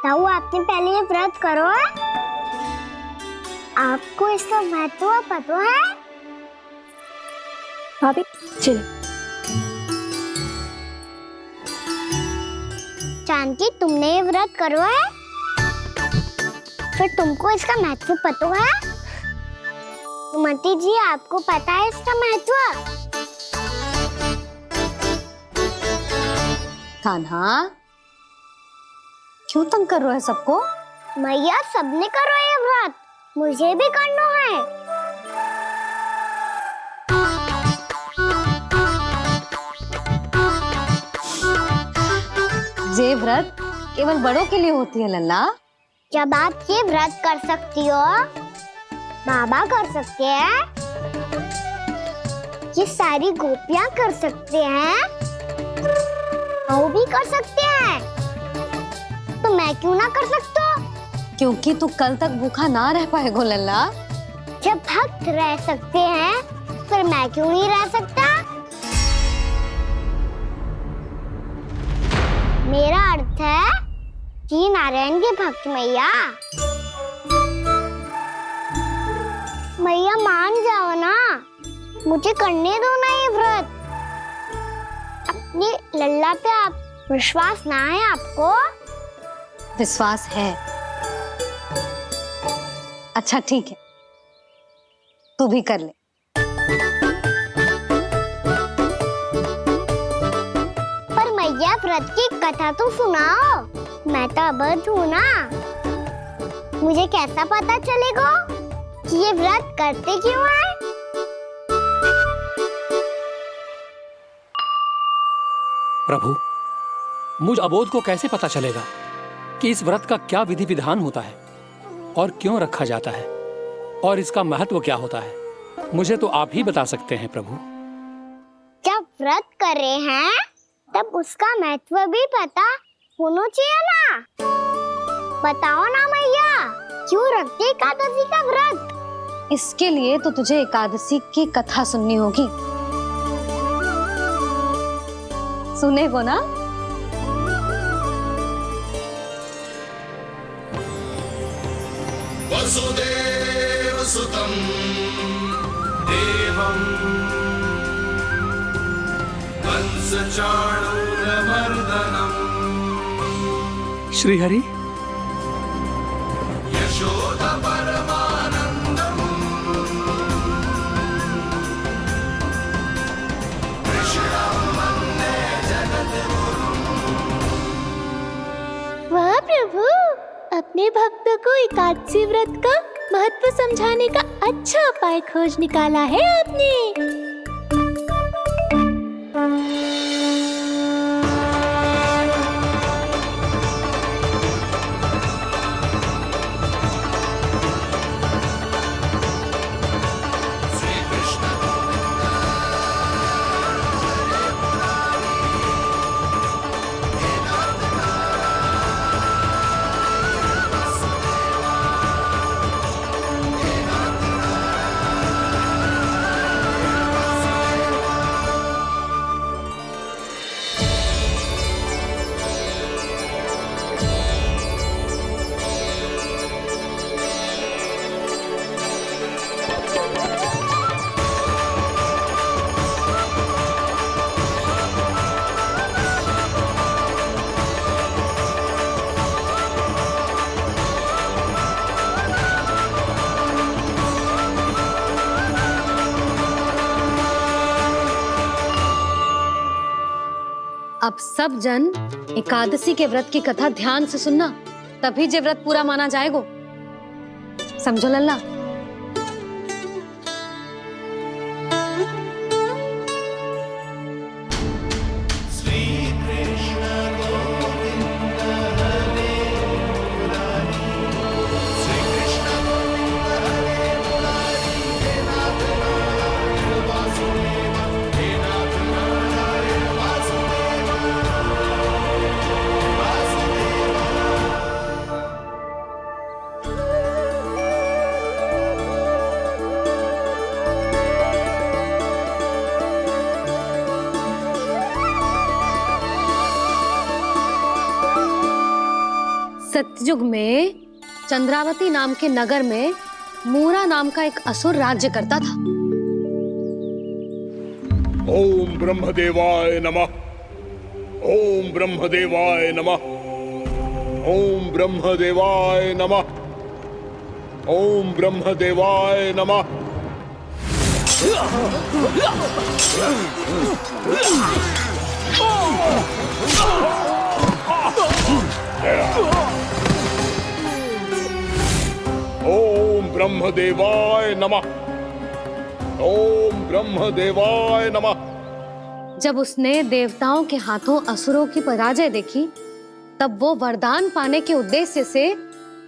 ताऊ, आपने पहले ये व्रत करो है? आपको इसका महत्व पता है?
भाभी चल।
जानकी, तुमने ये व्रत करो है? फिर तुमको इसका महत्व पता है? सुमति जी, आपको पता है इसका महत्व?
कान्हा, क्यों तंग कर रहे हो सबको?
मैया, सबने करो ये व्रत, मुझे भी करना है।
ये व्रत केवल बड़ों के लिए होती है लल्ला।
जब आप ये व्रत कर सकती हो, बाबा कर सकते हैं, ये सारी गोपियां कर सकते हैं, वो भी कर सकते हैं, तो मैं क्यों ना कर सकता?
क्योंकि तू कल तक भूखा ना रह पाएगो लल्ला।
जब भक्त रह सकते हैं, फिर मैं क्यों नहीं रह सकता? मेरा अर्थ है कि नारायण के भक्त मैया, मैया मान जाओ ना, मुझे करने दो ना ये व्रत। अपनी लल्ला पे आप विश्वास ना है आपको?
विश्वास है। अच्छा ठीक है, तू भी कर ले।
पर मैया व्रत की कथा तो सुनाओ, मैं तो अबध हूँ ना, मुझे कैसा पता चलेगा कि ये व्रत करते क्यों हैं?
प्रभु, मुझ अबोध को कैसे पता चलेगा कि इस व्रत का क्या विधि विधान होता है और क्यों रखा जाता है और इसका महत्व क्या होता है? मुझे तो आप ही बता सकते हैं प्रभु।
जब व्रत कर रहे हैं तब उसका महत्व भी पता होना चाहिए ना। बताओ ना मैया, क्यों रखते एकादशी का व्रत?
इसके लिए तो तुझे एकादशी की कथा सुननी होगी। सुनेगो ना?
वसुदेव सुतं देवं कंस चाणूरमर्दनम्
श्रीहरि,
यशोदा परमानंदम् कृष्णं वन्दे जगद्गुरुम्।
वाह प्रभु, अपने भक्तों को एकादशी व्रत का महत्व समझाने का अच्छा उपाय खोज निकाला है आपने।
अब सब जन एकादशी के व्रत की कथा ध्यान से सुनना, तभी जे व्रत पूरा माना जाएगा। समझो लल्ला? सतयुग में चंद्रावती नाम के नगर में मूरा नाम का एक असुर राज्य करता था।
ओम ब्रह्मदेवाय नमः। ओम ब्रह्मदेवाय नमः। ओम ब्रह्मदेवाय नमः। ओम ब्रह्मदेवाय नमः। ओम ब्रह्मदेवाय नमः। ओम ब्रह्मदेवाय नमः।
जब उसने देवताओं के हाथों असुरों की पराजय देखी, तब वो वरदान पाने के उद्देश्य से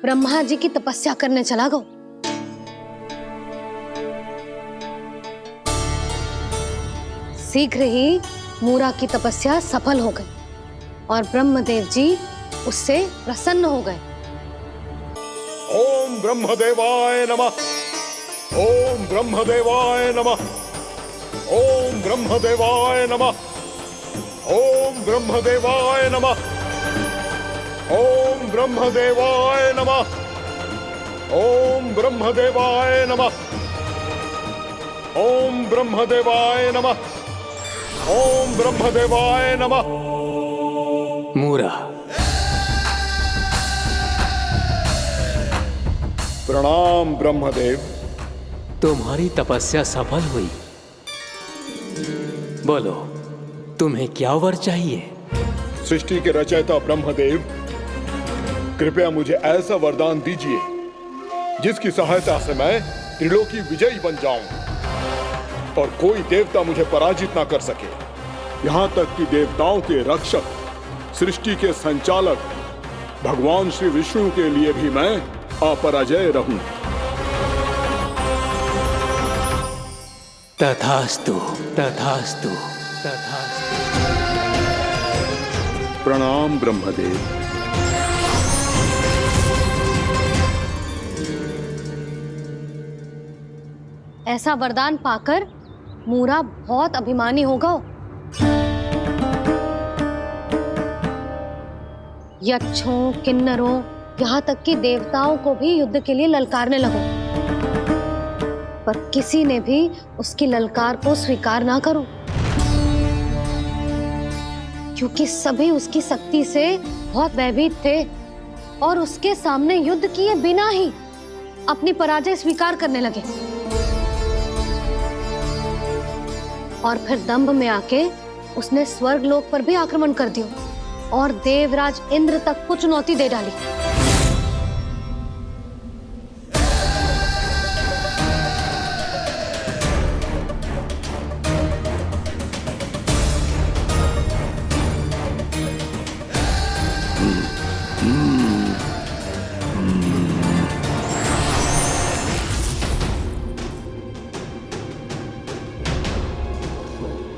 ब्रह्मा जी की तपस्या करने चला गो। शीघ्र ही मूरा की तपस्या सफल हो गई और ब्रह्मदेव जी उससे प्रसन्न हो गए।
ओम ब्रह्मदेवाय नमः। ओम ब्रह्मदेवाय नमः। ओम ब्रह्मदेवाय नमः। ओम ब्रह्मदेवाय नमः। ओम ब्रह्मदेवाय नमः। ओम ब्रह्मदेवाय नमः। ओम ब्रह्मदेवाय नमः। ओम ब्रह्मदेवाय नमः।
मूरा,
प्रणाम ब्रह्मदेव।
तुम्हारी तपस्या सफल हुई। बोलो, तुम्हें क्या वर चाहिए?
सृष्टि के रचयिता ब्रह्मदेव, कृपया मुझे ऐसा वरदान दीजिए जिसकी सहायता से मैं त्रिलोकी विजयी बन जाऊं और कोई देवता मुझे पराजित ना कर सके। यहां तक कि देवताओं के रक्षक, सृष्टि के संचालक भगवान श्री विष्णु के लिए भी मैं अपराजय रहूं।
तथास्तु, तथास्तु, तथास्तु।
प्रणाम ब्रह्मदेव।
ऐसा वरदान पाकर मूरा बहुत अभिमानी होगा। यक्षों, किन्नरों, यहाँ तक कि देवताओं को भी युद्ध के लिए ललकारने लगो, पर किसी ने भी उसकी ललकार को स्वीकार ना करो, क्योंकि सभी उसकी शक्ति से बहुत भयभीत थे और उसके सामने युद्ध किए बिना ही अपनी पराजय स्वीकार करने लगे और फिर दंभ में आके उसने स्वर्ग लोक पर भी आक्रमण कर दिया और देवराज इंद्र तक को चुनौती दे डाली।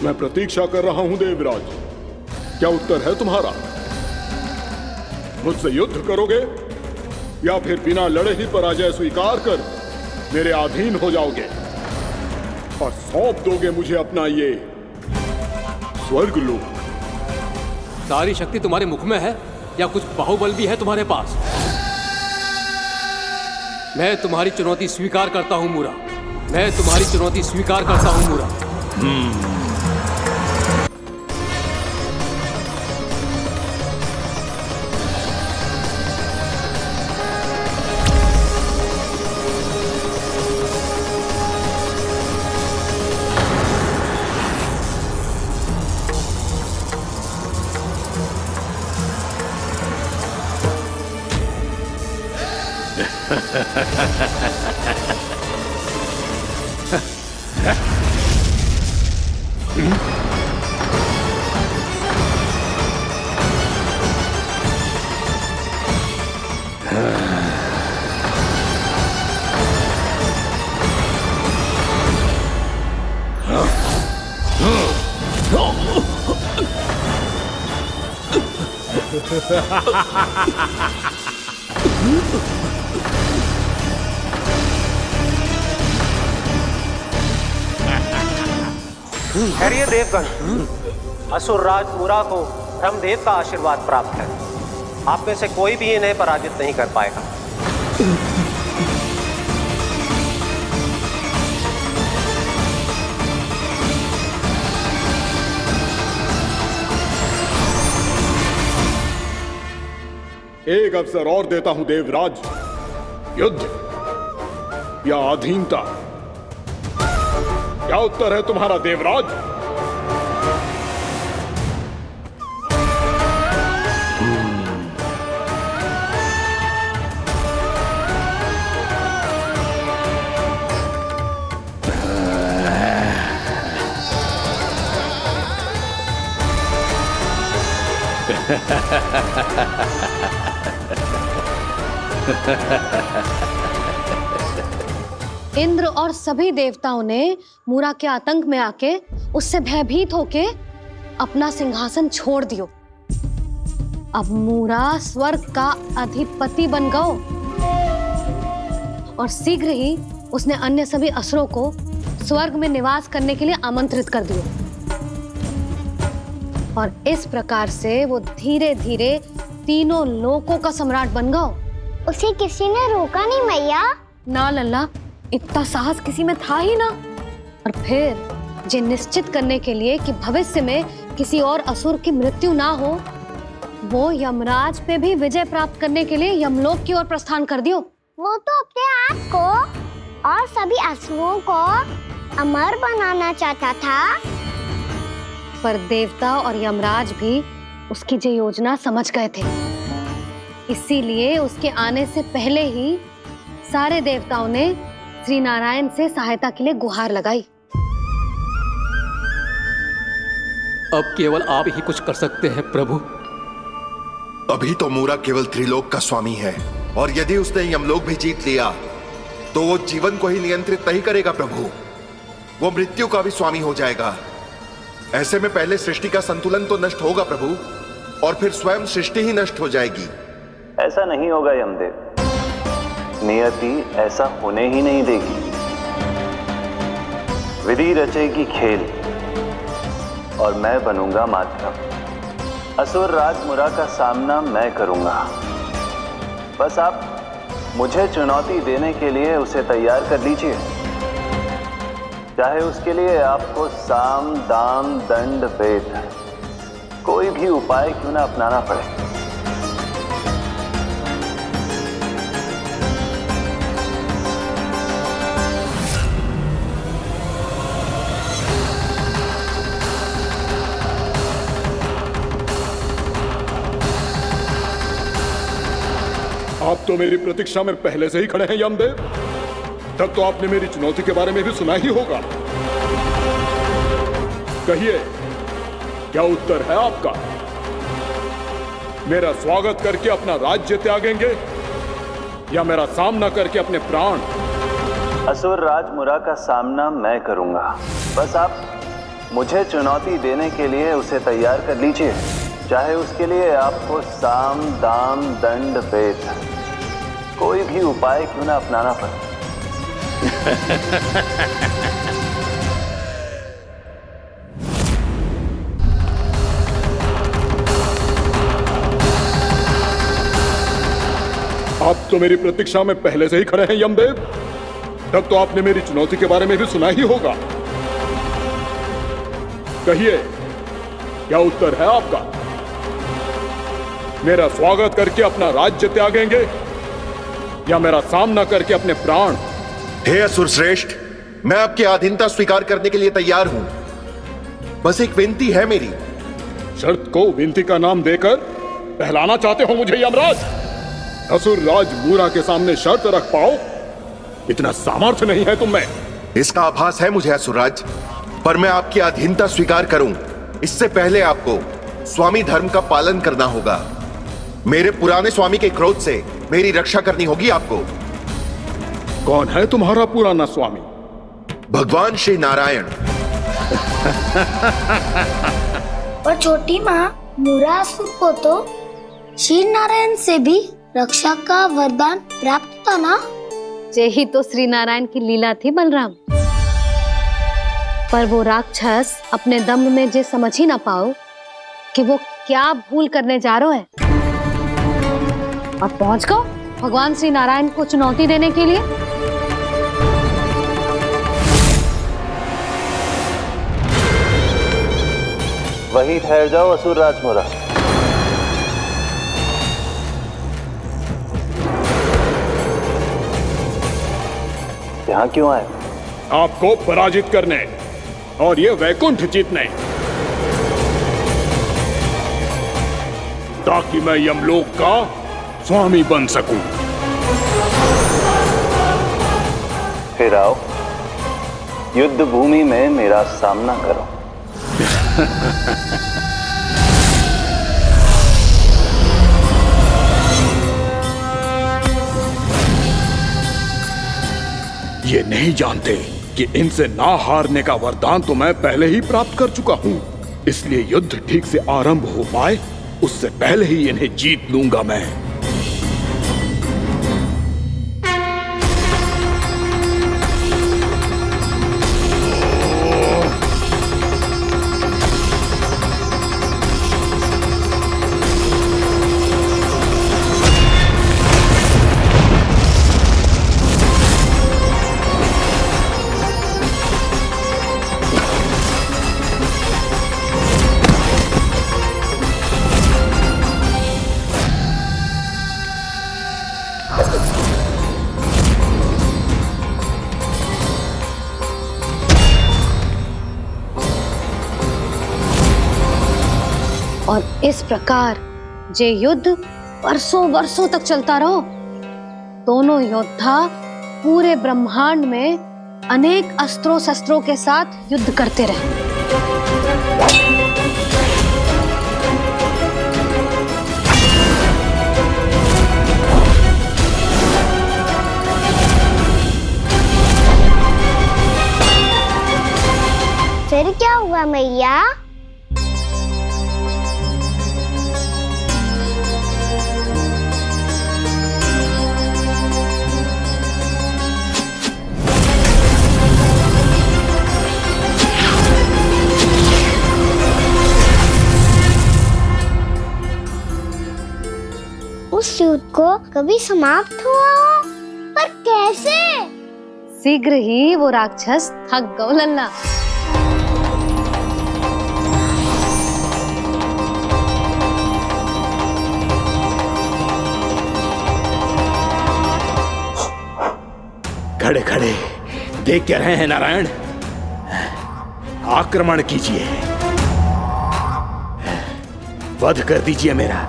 मैं प्रतीक्षा कर रहा हूं देवराज, क्या उत्तर है तुम्हारा? मुझसे युद्ध करोगे या फिर बिना लड़े ही पराजय स्वीकार कर मेरे अधीन हो जाओगे और सौंप दोगे मुझे अपना ये स्वर्ग लोक?
सारी शक्ति तुम्हारे मुख में है या कुछ बाहुबल भी है तुम्हारे पास? मैं तुम्हारी चुनौती स्वीकार करता हूं मूरा, मैं तुम्हारी चुनौती स्वीकार करता हूं मूरा।
खैरिए देवगण, असुर राज मूरा को ब्रह्मदेव का आशीर्वाद प्राप्त है। आप में से कोई भी इन्हें पराजित नहीं कर पाएगा।
एक अवसर और देता हूं देवराज, युद्ध या अधीनता, क्या उत्तर है तुम्हारा देवराज?
इंद्र और सभी देवताओं ने मूरा के आतंक में आके उससे भयभीत होके अपना सिंहासन छोड़ दियो। अब मूरा स्वर्ग का अधिपति बन गयो और शीघ्र ही उसने अन्य सभी असुरों को स्वर्ग में निवास करने के लिए आमंत्रित कर दिया। और इस प्रकार से वो धीरे धीरे तीनों लोकों का सम्राट बन गया।
उसे किसी ने रोका नहीं मैया?
ना लल्ला, इतना साहस किसी में था ही ना। और फिर ये निश्चित करने के लिए कि भविष्य में किसी और असुर की मृत्यु ना हो, वो यमराज पे भी विजय प्राप्त करने के लिए यमलोक की ओर प्रस्थान कर दियो।
वो तो अपने आप को और सभी असुरों को अमर बनाना चाहता था।
पर देवता और यमराज भी उसकी ये योजना समझ गए थे। इसीलिए उसके आने से पहले ही सारे देवताओं ने श्री नारायण से सहायता के लिए गुहार लगाई।
अब केवल आप ही कुछ कर सकते हैं प्रभु।
अभी तो मूरा केवल त्रिलोक का स्वामी है, और यदि उसने यमलोक भी जीत लिया तो वो जीवन को ही नियंत्रित नहीं करेगा प्रभु, वो मृत्यु का भी स्वामी हो जाएगा। ऐसे में पहले सृष्टि का संतुलन तो नष्ट होगा प्रभु, और फिर स्वयं सृष्टि ही नष्ट हो जाएगी।
ऐसा नहीं होगा यमदेव, नियति ऐसा होने ही नहीं देगी। विधि रचेगी खेल और मैं बनूंगा माध्यम। असुर राज मुरा का सामना मैं करूंगा। बस आप मुझे चुनौती देने के लिए उसे तैयार कर लीजिए, चाहे उसके लिए आपको साम दाम दंड भेद कोई भी उपाय क्यों ना अपनाना पड़े।
आप तो मेरी प्रतीक्षा में पहले से ही खड़े हैं यमदेव। तब तो आपने मेरी चुनौती के बारे में भी सुना ही होगा। कहिए, क्या उत्तर है आपका? मेरा स्वागत करके अपना राज्य त्यागेंगे या मेरा सामना करके अपने प्राण?
असुर राज मुरा का सामना मैं करूंगा। बस आप मुझे चुनौती देने के लिए उसे तैयार कर लीजिए, चाहे उसके लिए आपको साम दाम दंड भेद कोई भी उपाय क्यों ना अपनाना पड़े।
आप तो मेरी प्रतीक्षा में पहले से ही खड़े हैं यमदेव। तब तो आपने मेरी चुनौती के बारे में भी सुना ही होगा। कहिए, क्या उत्तर है आपका? मेरा स्वागत करके अपना राज्य त्यागेंगे या मेरा सामना करके अपने प्राण?
हे असुर श्रेष्ठ, मैं आपकी अधीनता स्वीकार करने के लिए तैयार हूं। बस एक विनती है मेरी।
शर्त को विनती का नाम देकर बहलाना चाहते हो मुझे यमराज? असुर राज मूरा के सामने शर्त रख पाओ, इतना सामर्थ्य नहीं है तुम में।
इसका आभास है मुझे असुरराज, पर मैं आपकी अधीनता स्वीकार करूं इससे पहले आपको स्वामी धर्म का पालन करना होगा। मेरे पुराने स्वामी के क्रोध से मेरी रक्षा करनी होगी आपको।
कौन है तुम्हारा पुराना स्वामी?
भगवान श्री नारायण।
और छोटी माँ, मूरासुर को तो श्री नारायण से भी रक्षा का वरदान प्राप्त था ना?
यही तो श्री नारायण की लीला थी बलराम। पर वो राक्षस अपने दम में जे समझ ही ना पाओ कि वो क्या भूल करने जा रहा है, और पहुंच गो भगवान श्री नारायण को चुनौती देने के लिए।
वहीं ठहर जाओ असुर राज मुरा। यहाँ क्यों आए?
आपको पराजित करने और ये वैकुंठ जीतने, ताकि मैं यमलोक का स्वामी बन सकूं।
फिर आओ, युद्ध भूमि में मेरा सामना करो।
ये नहीं जानते कि इनसे ना हारने का वरदान तो मैं पहले ही प्राप्त कर चुका हूँ। इसलिए युद्ध ठीक से आरंभ हो पाए उससे पहले ही इन्हें जीत लूंगा मैं।
और इस प्रकार ये युद्ध वर्षों वर्षों तक चलता रहो। दोनों योद्धा पूरे ब्रह्मांड में अनेक अस्त्रों शस्त्रों के साथ युद्ध करते रहे।
फिर क्या हुआ मैया? उस युद्ध को कभी समाप्त हुआ हो, पर कैसे?
शीघ्र ही वो राक्षस थक गौ लल्ला।
खड़े खड़े देख क्या रहे हैं नारायण? आक्रमण कीजिए, वध कर दीजिए मेरा।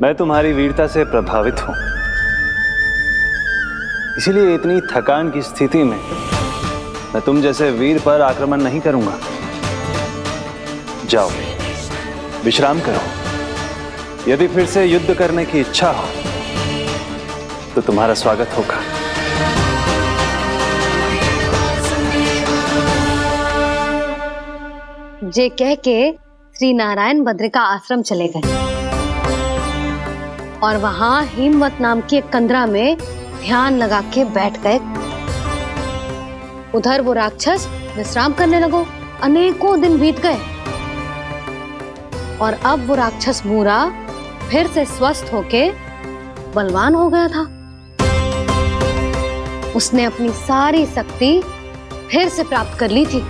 मैं तुम्हारी वीरता से प्रभावित हूं, इसीलिए इतनी थकान की स्थिति में मैं तुम जैसे वीर पर आक्रमण नहीं करूंगा। जाओ विश्राम करो। यदि फिर से युद्ध करने की इच्छा हो तो तुम्हारा स्वागत होगा।
जे कह के श्री नारायण बद्रिका आश्रम चले गए और वहां हिमवत नाम की एक कंदरा में ध्यान लगा के बैठ गए। उधर वो राक्षस विश्राम करने लगो। अनेकों दिन बीत गए और अब वो राक्षस मूरा फिर से स्वस्थ होके बलवान हो गया था। उसने अपनी सारी शक्ति फिर से प्राप्त कर ली थी।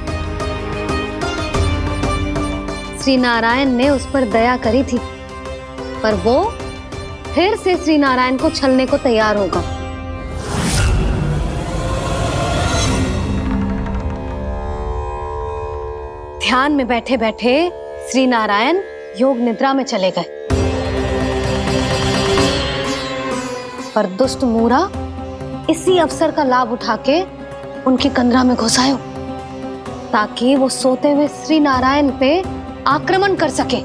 श्री नारायण ने उस पर दया करी थी, पर वो फिर से श्री नारायण को छलने को तैयार होगा। ध्यान में बैठे बैठे श्री नारायण योग निद्रा में चले गए, पर दुष्ट मूरा इसी अवसर का लाभ उठा के उनकी कंदरा में घुस आयो ताकि वो सोते हुए श्री नारायण पे आक्रमण कर सके।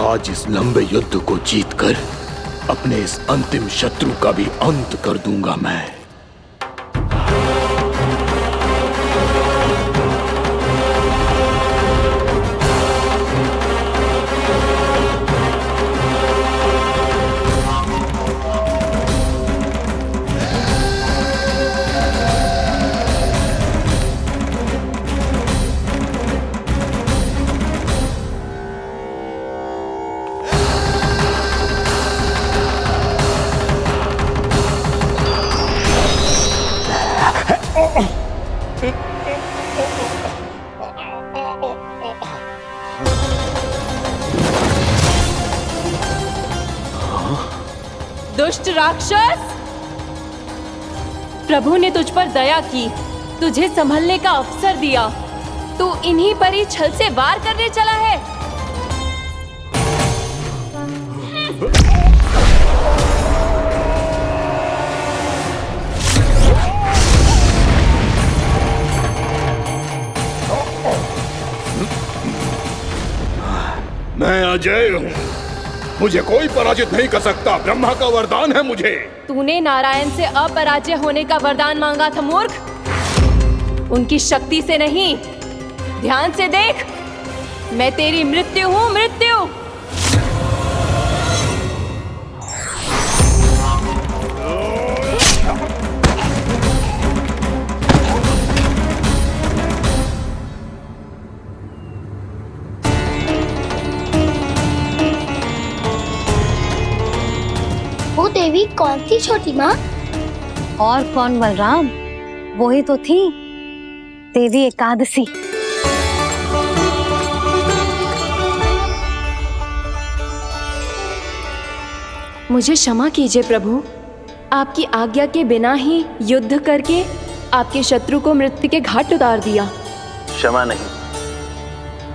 आज इस लंबे युद्ध को जीतकर अपने इस अंतिम शत्रु का भी अंत कर दूंगा मैं।
दुष्ट राक्षस, प्रभु ने तुझ पर दया की, तुझे संभलने का अवसर दिया। तू इन्हीं पर ही छल से वार करने चला है।
मैं अजय हूँ, मुझे कोई पराजित नहीं कर सकता। ब्रह्मा का वरदान है मुझे।
तूने नारायण से अपराजय होने का वरदान मांगा था मूर्ख, उनकी शक्ति से नहीं। ध्यान से देख, मैं तेरी मृत्यु हूँ, मृत्यु।
वो देवी कौन थी छोटी माँ?
और कौन बलराम, वही तो थी देवी एकादशी।
मुझे क्षमा कीजिए प्रभु, आपकी आज्ञा के बिना ही युद्ध करके आपके शत्रु को मृत्यु के घाट उतार दिया।
क्षमा नहीं,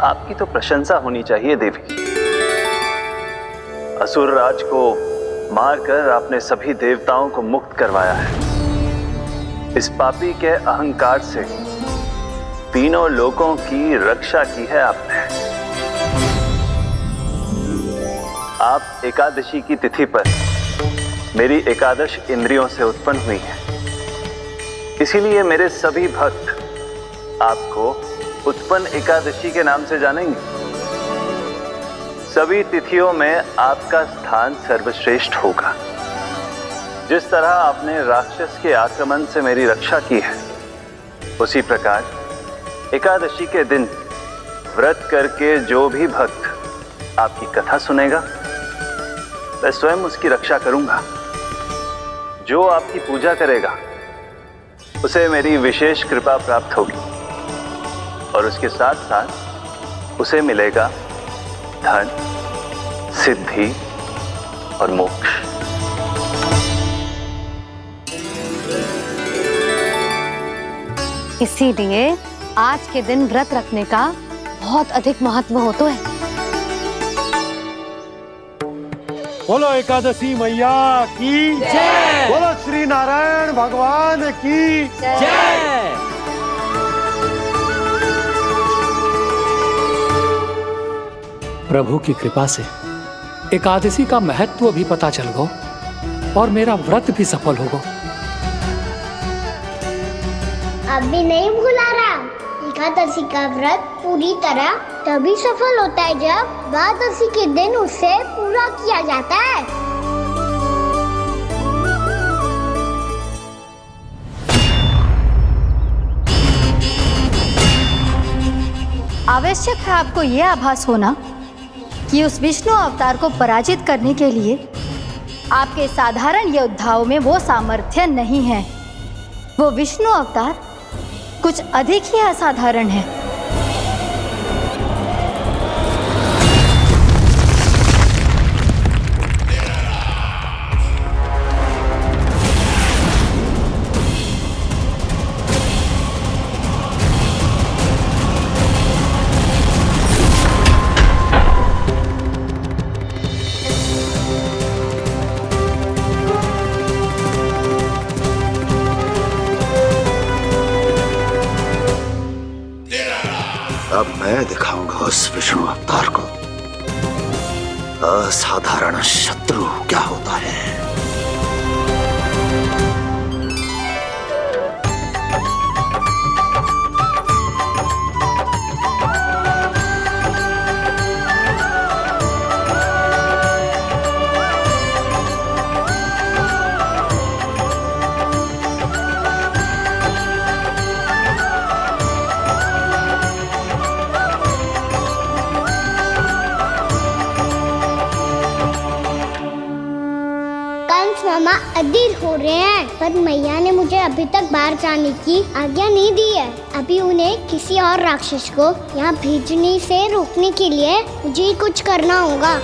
आपकी तो प्रशंसा होनी चाहिए देवी। असुर राज को मारकर आपने सभी देवताओं को मुक्त करवाया है। इस पापी के अहंकार से तीनों लोकों की रक्षा की है आपने। आप एकादशी की तिथि पर मेरी एकादश इंद्रियों से उत्पन्न हुई हैं। इसीलिए मेरे सभी भक्त आपको उत्पन्न एकादशी के नाम से जानेंगे। सभी तिथियों में आपका स्थान सर्वश्रेष्ठ होगा। जिस तरह आपने राक्षस के आक्रमण से मेरी रक्षा की है, उसी प्रकार एकादशी के दिन व्रत करके जो भी भक्त आपकी कथा सुनेगा, मैं स्वयं उसकी रक्षा करूंगा। जो आपकी पूजा करेगा उसे मेरी विशेष कृपा प्राप्त होगी और उसके साथ साथ उसे मिलेगा धन, सिद्धि और मोक्ष।
इसीलिए आज के दिन व्रत रखने का बहुत अधिक महत्व होता है।
बोलो एकादशी मैया की जय। बोलो श्री नारायण भगवान की जय।
प्रभु की कृपा से एकादशी का महत्व भी पता चल गो और मेरा व्रत भी सफल हो गो।
अब भी नहीं भूला राम, एकादशी का व्रत पूरी तरह तभी सफल होता है जब द्वादशी के दिन उसे पूरा किया जाता है।
आवश्यक है आपको यह आभास होना कि उस विष्णु अवतार को पराजित करने के लिए आपके साधारण योद्धाओं में वो सामर्थ्य नहीं है। वो विष्णु अवतार कुछ अधिक ही असाधारण है।
अब मैं दिखाऊंगा उस विष्णु अवतार को असाधारण शत्रु क्या होता है।
मामा अधीर हो रहे हैं, पर मैया ने मुझे अभी तक बाहर जाने की आज्ञा नहीं दी है। अभी उन्हें किसी और राक्षस को यहाँ भेजने से रोकने के लिए मुझे ही कुछ करना होगा।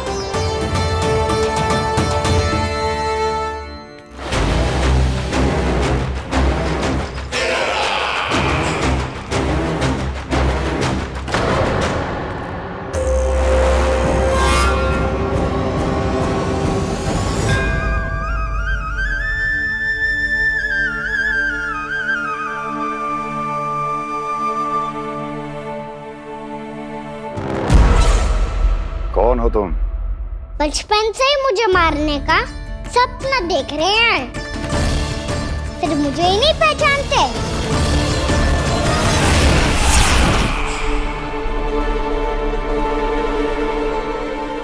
कौन हो तुम?
बचपन से ही मुझे मारने का सपना देख रहे हैं, फिर मुझे ही नहीं पहचानते।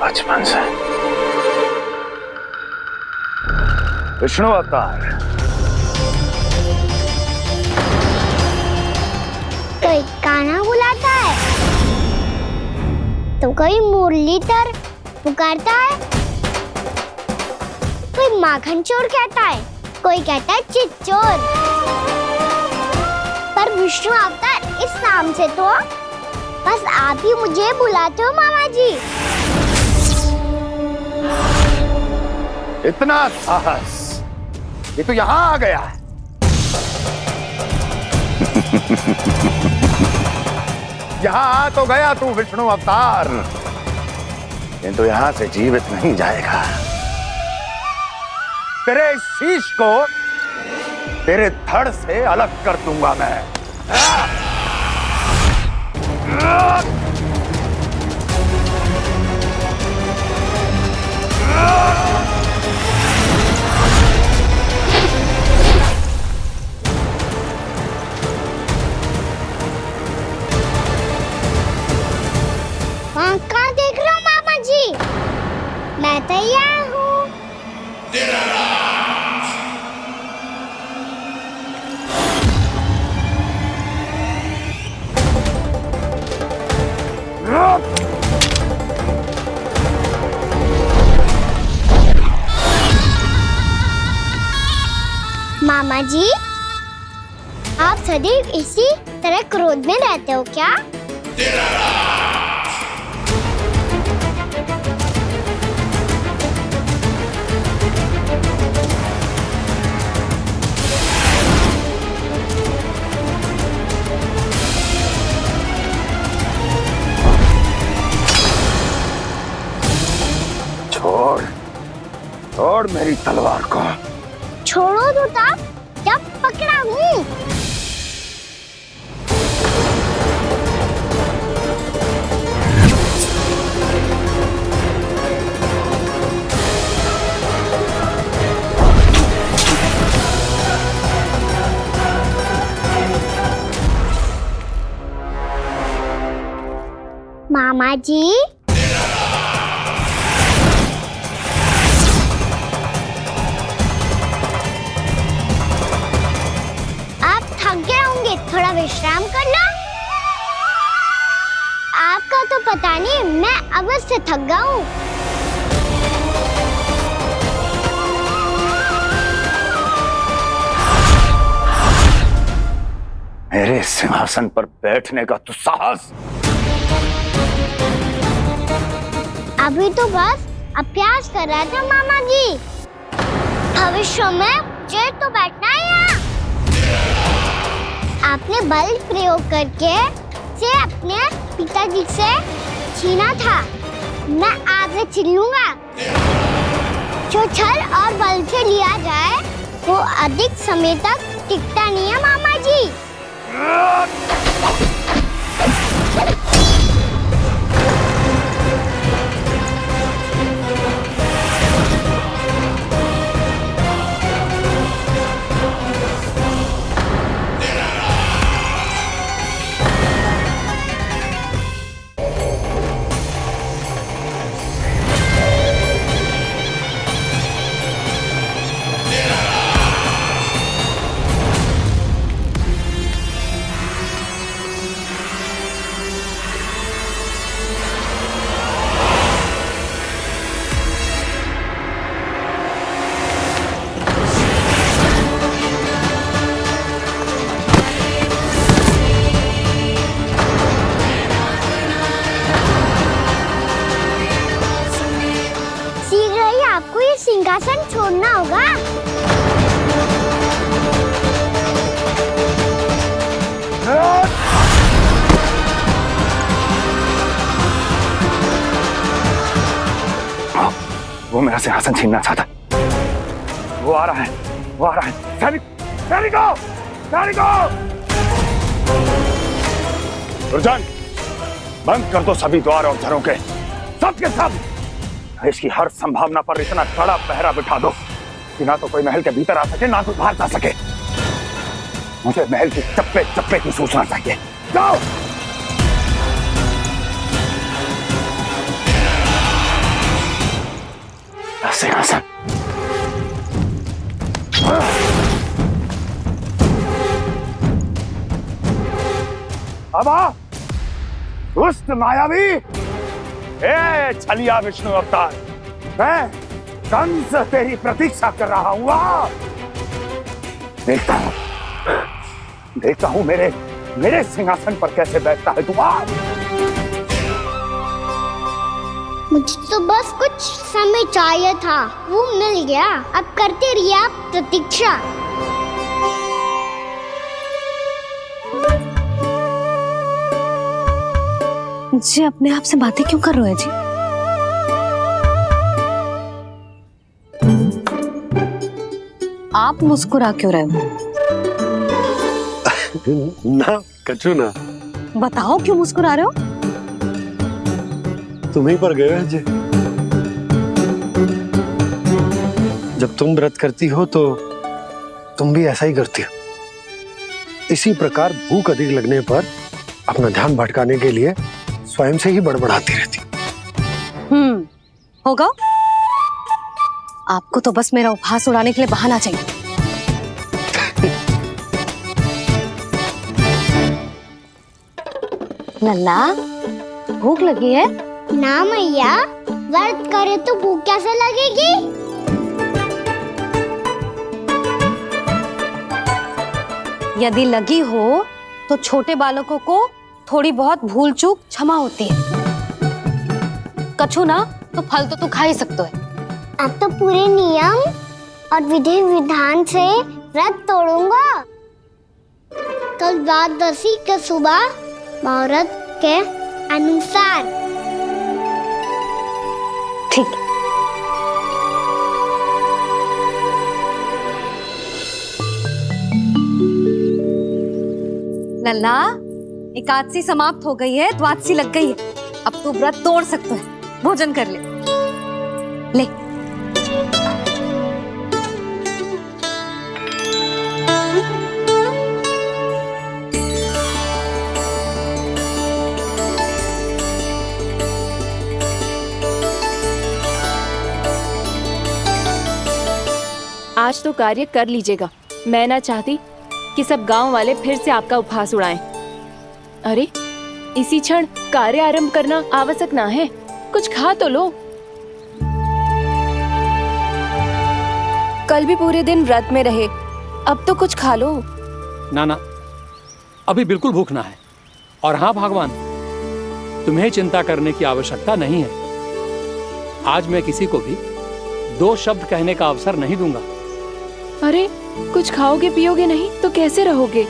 बचपन से विष्णु अवतार।
कोई कान्हा बुलाता है तो कोई मुरलीधर पुकारता है, कोई माखन चोर कहता है, कोई कहता है चिच्चोर। पर विष्णु अवतार इस नाम से तो बस आप ही मुझे बुलाते हो मामा जी।
इतना साहस ये तो यहाँ आ गया है। यहाँ आ तो गया तू विष्णु अवतार, किंतु यहाँ से जीवित नहीं जाएगा। तेरे इस शीश को तेरे धड़ से अलग कर दूंगा मैं।
वहाँ कहाँ देख रहे हो मामा जी? मैं तैयार हूँ। मामा जी, आप सदैव इसी तरह क्रोध में रहते हो क्या?
छोड़ छोड़ मेरी तलवार को।
छोड़ो तो तब जब पकड़ा हूँ। मामा जी, थोड़ा विश्राम कर लो। आपका तो पता नहीं, मैं अवश्य थक गया हूँ।
मेरे सिंहासन पर बैठने का तू साहस?
अभी तो बस अभ्यास कर रहा था मामा जी। भविष्य में मुझे तो बैठना है यहाँ। आपने बल प्रयोग करके से अपने पिताजी से छीना था, मैं आपसे छीन लूंगा। जो छल और बल से लिया जाए वो अधिक समय तक टिकता नहीं है मामा जी। सिंहासन छोड़ना होगा।
वो मेरा सिंहासन छीनना चाहता है। वो आ रहा है, वो आ रहा है। सैनिकों, दुर्जन, बंद कर दो सभी द्वार और झरोके। सब के सब इसकी हर संभावना पर इतना कड़ा पहरा बिठा दो कि ना तो कोई महल के भीतर आ सके ना तो बाहर जा सके। मुझे महल की चप्पे चप्पे की सूचना चाहिए। जाओ। सिंहासन। अब आ दुष्ट मायावी, ए छलिया विष्णु अवतार, मैं कंस तेरी प्रतीक्षा कर रहा हूं। देखता हूं मेरे सिंहासन पर कैसे बैठता है तू।
मुझे तो बस कुछ समय चाहिए था, वो मिल गया। अब करते रहिए आप प्रतीक्षा।
जी अपने आप से बातें क्यों कर रहे हैं जी? आप मुस्कुरा क्यों रहे हो?
ना कछु ना।
बताओ क्यों मुस्कुरा रहे हो?
तुम्हीं पर गए हैं जी। जब तुम व्रत करती हो तो तुम भी ऐसा ही करती हो। इसी प्रकार भूख अधिक लगने पर अपना ध्यान भटकाने के लिए स्वयं से ही बड़बड़ाती रहती।
होगा। आपको तो बस मेरा उपहास उड़ाने के लिए बहाना चाहिए। लल्ला भूख लगी है?
ना मैया, व्रत करे तो भूख कैसे लगेगी?
यदि लगी हो तो छोटे बालकों को थोड़ी बहुत भूल चूक क्षमा होती है। कछु ना तो फल तो तू खा ही सकते है।
अब तो पूरे नियम और विधि विधान से व्रत तोड़ूंगा। कल द्वादशी के सुबह मुहूर्त के अनुसार।
ठीक। लल्ला एकादशी समाप्त हो गई है, द्वादशी लग गई है। अब तू व्रत तोड़ सकते है। भोजन कर ले। ले।
आज तो कार्य कर लीजिएगा। मैं ना चाहती कि सब गांव वाले फिर से आपका उपहास उड़ाएं। अरे इसी क्षण कार्य आरंभ करना आवश्यक ना है। कुछ खा तो लो। कल भी पूरे दिन व्रत में रहे, अब तो कुछ खा लो।
ना अभी बिल्कुल भूख ना है। और हाँ भगवान, तुम्हें चिंता करने की आवश्यकता नहीं है। आज मैं किसी को भी 2 शब्द कहने का अवसर नहीं दूंगा।
अरे कुछ खाओगे पियोगे नहीं तो कैसे रहोगे?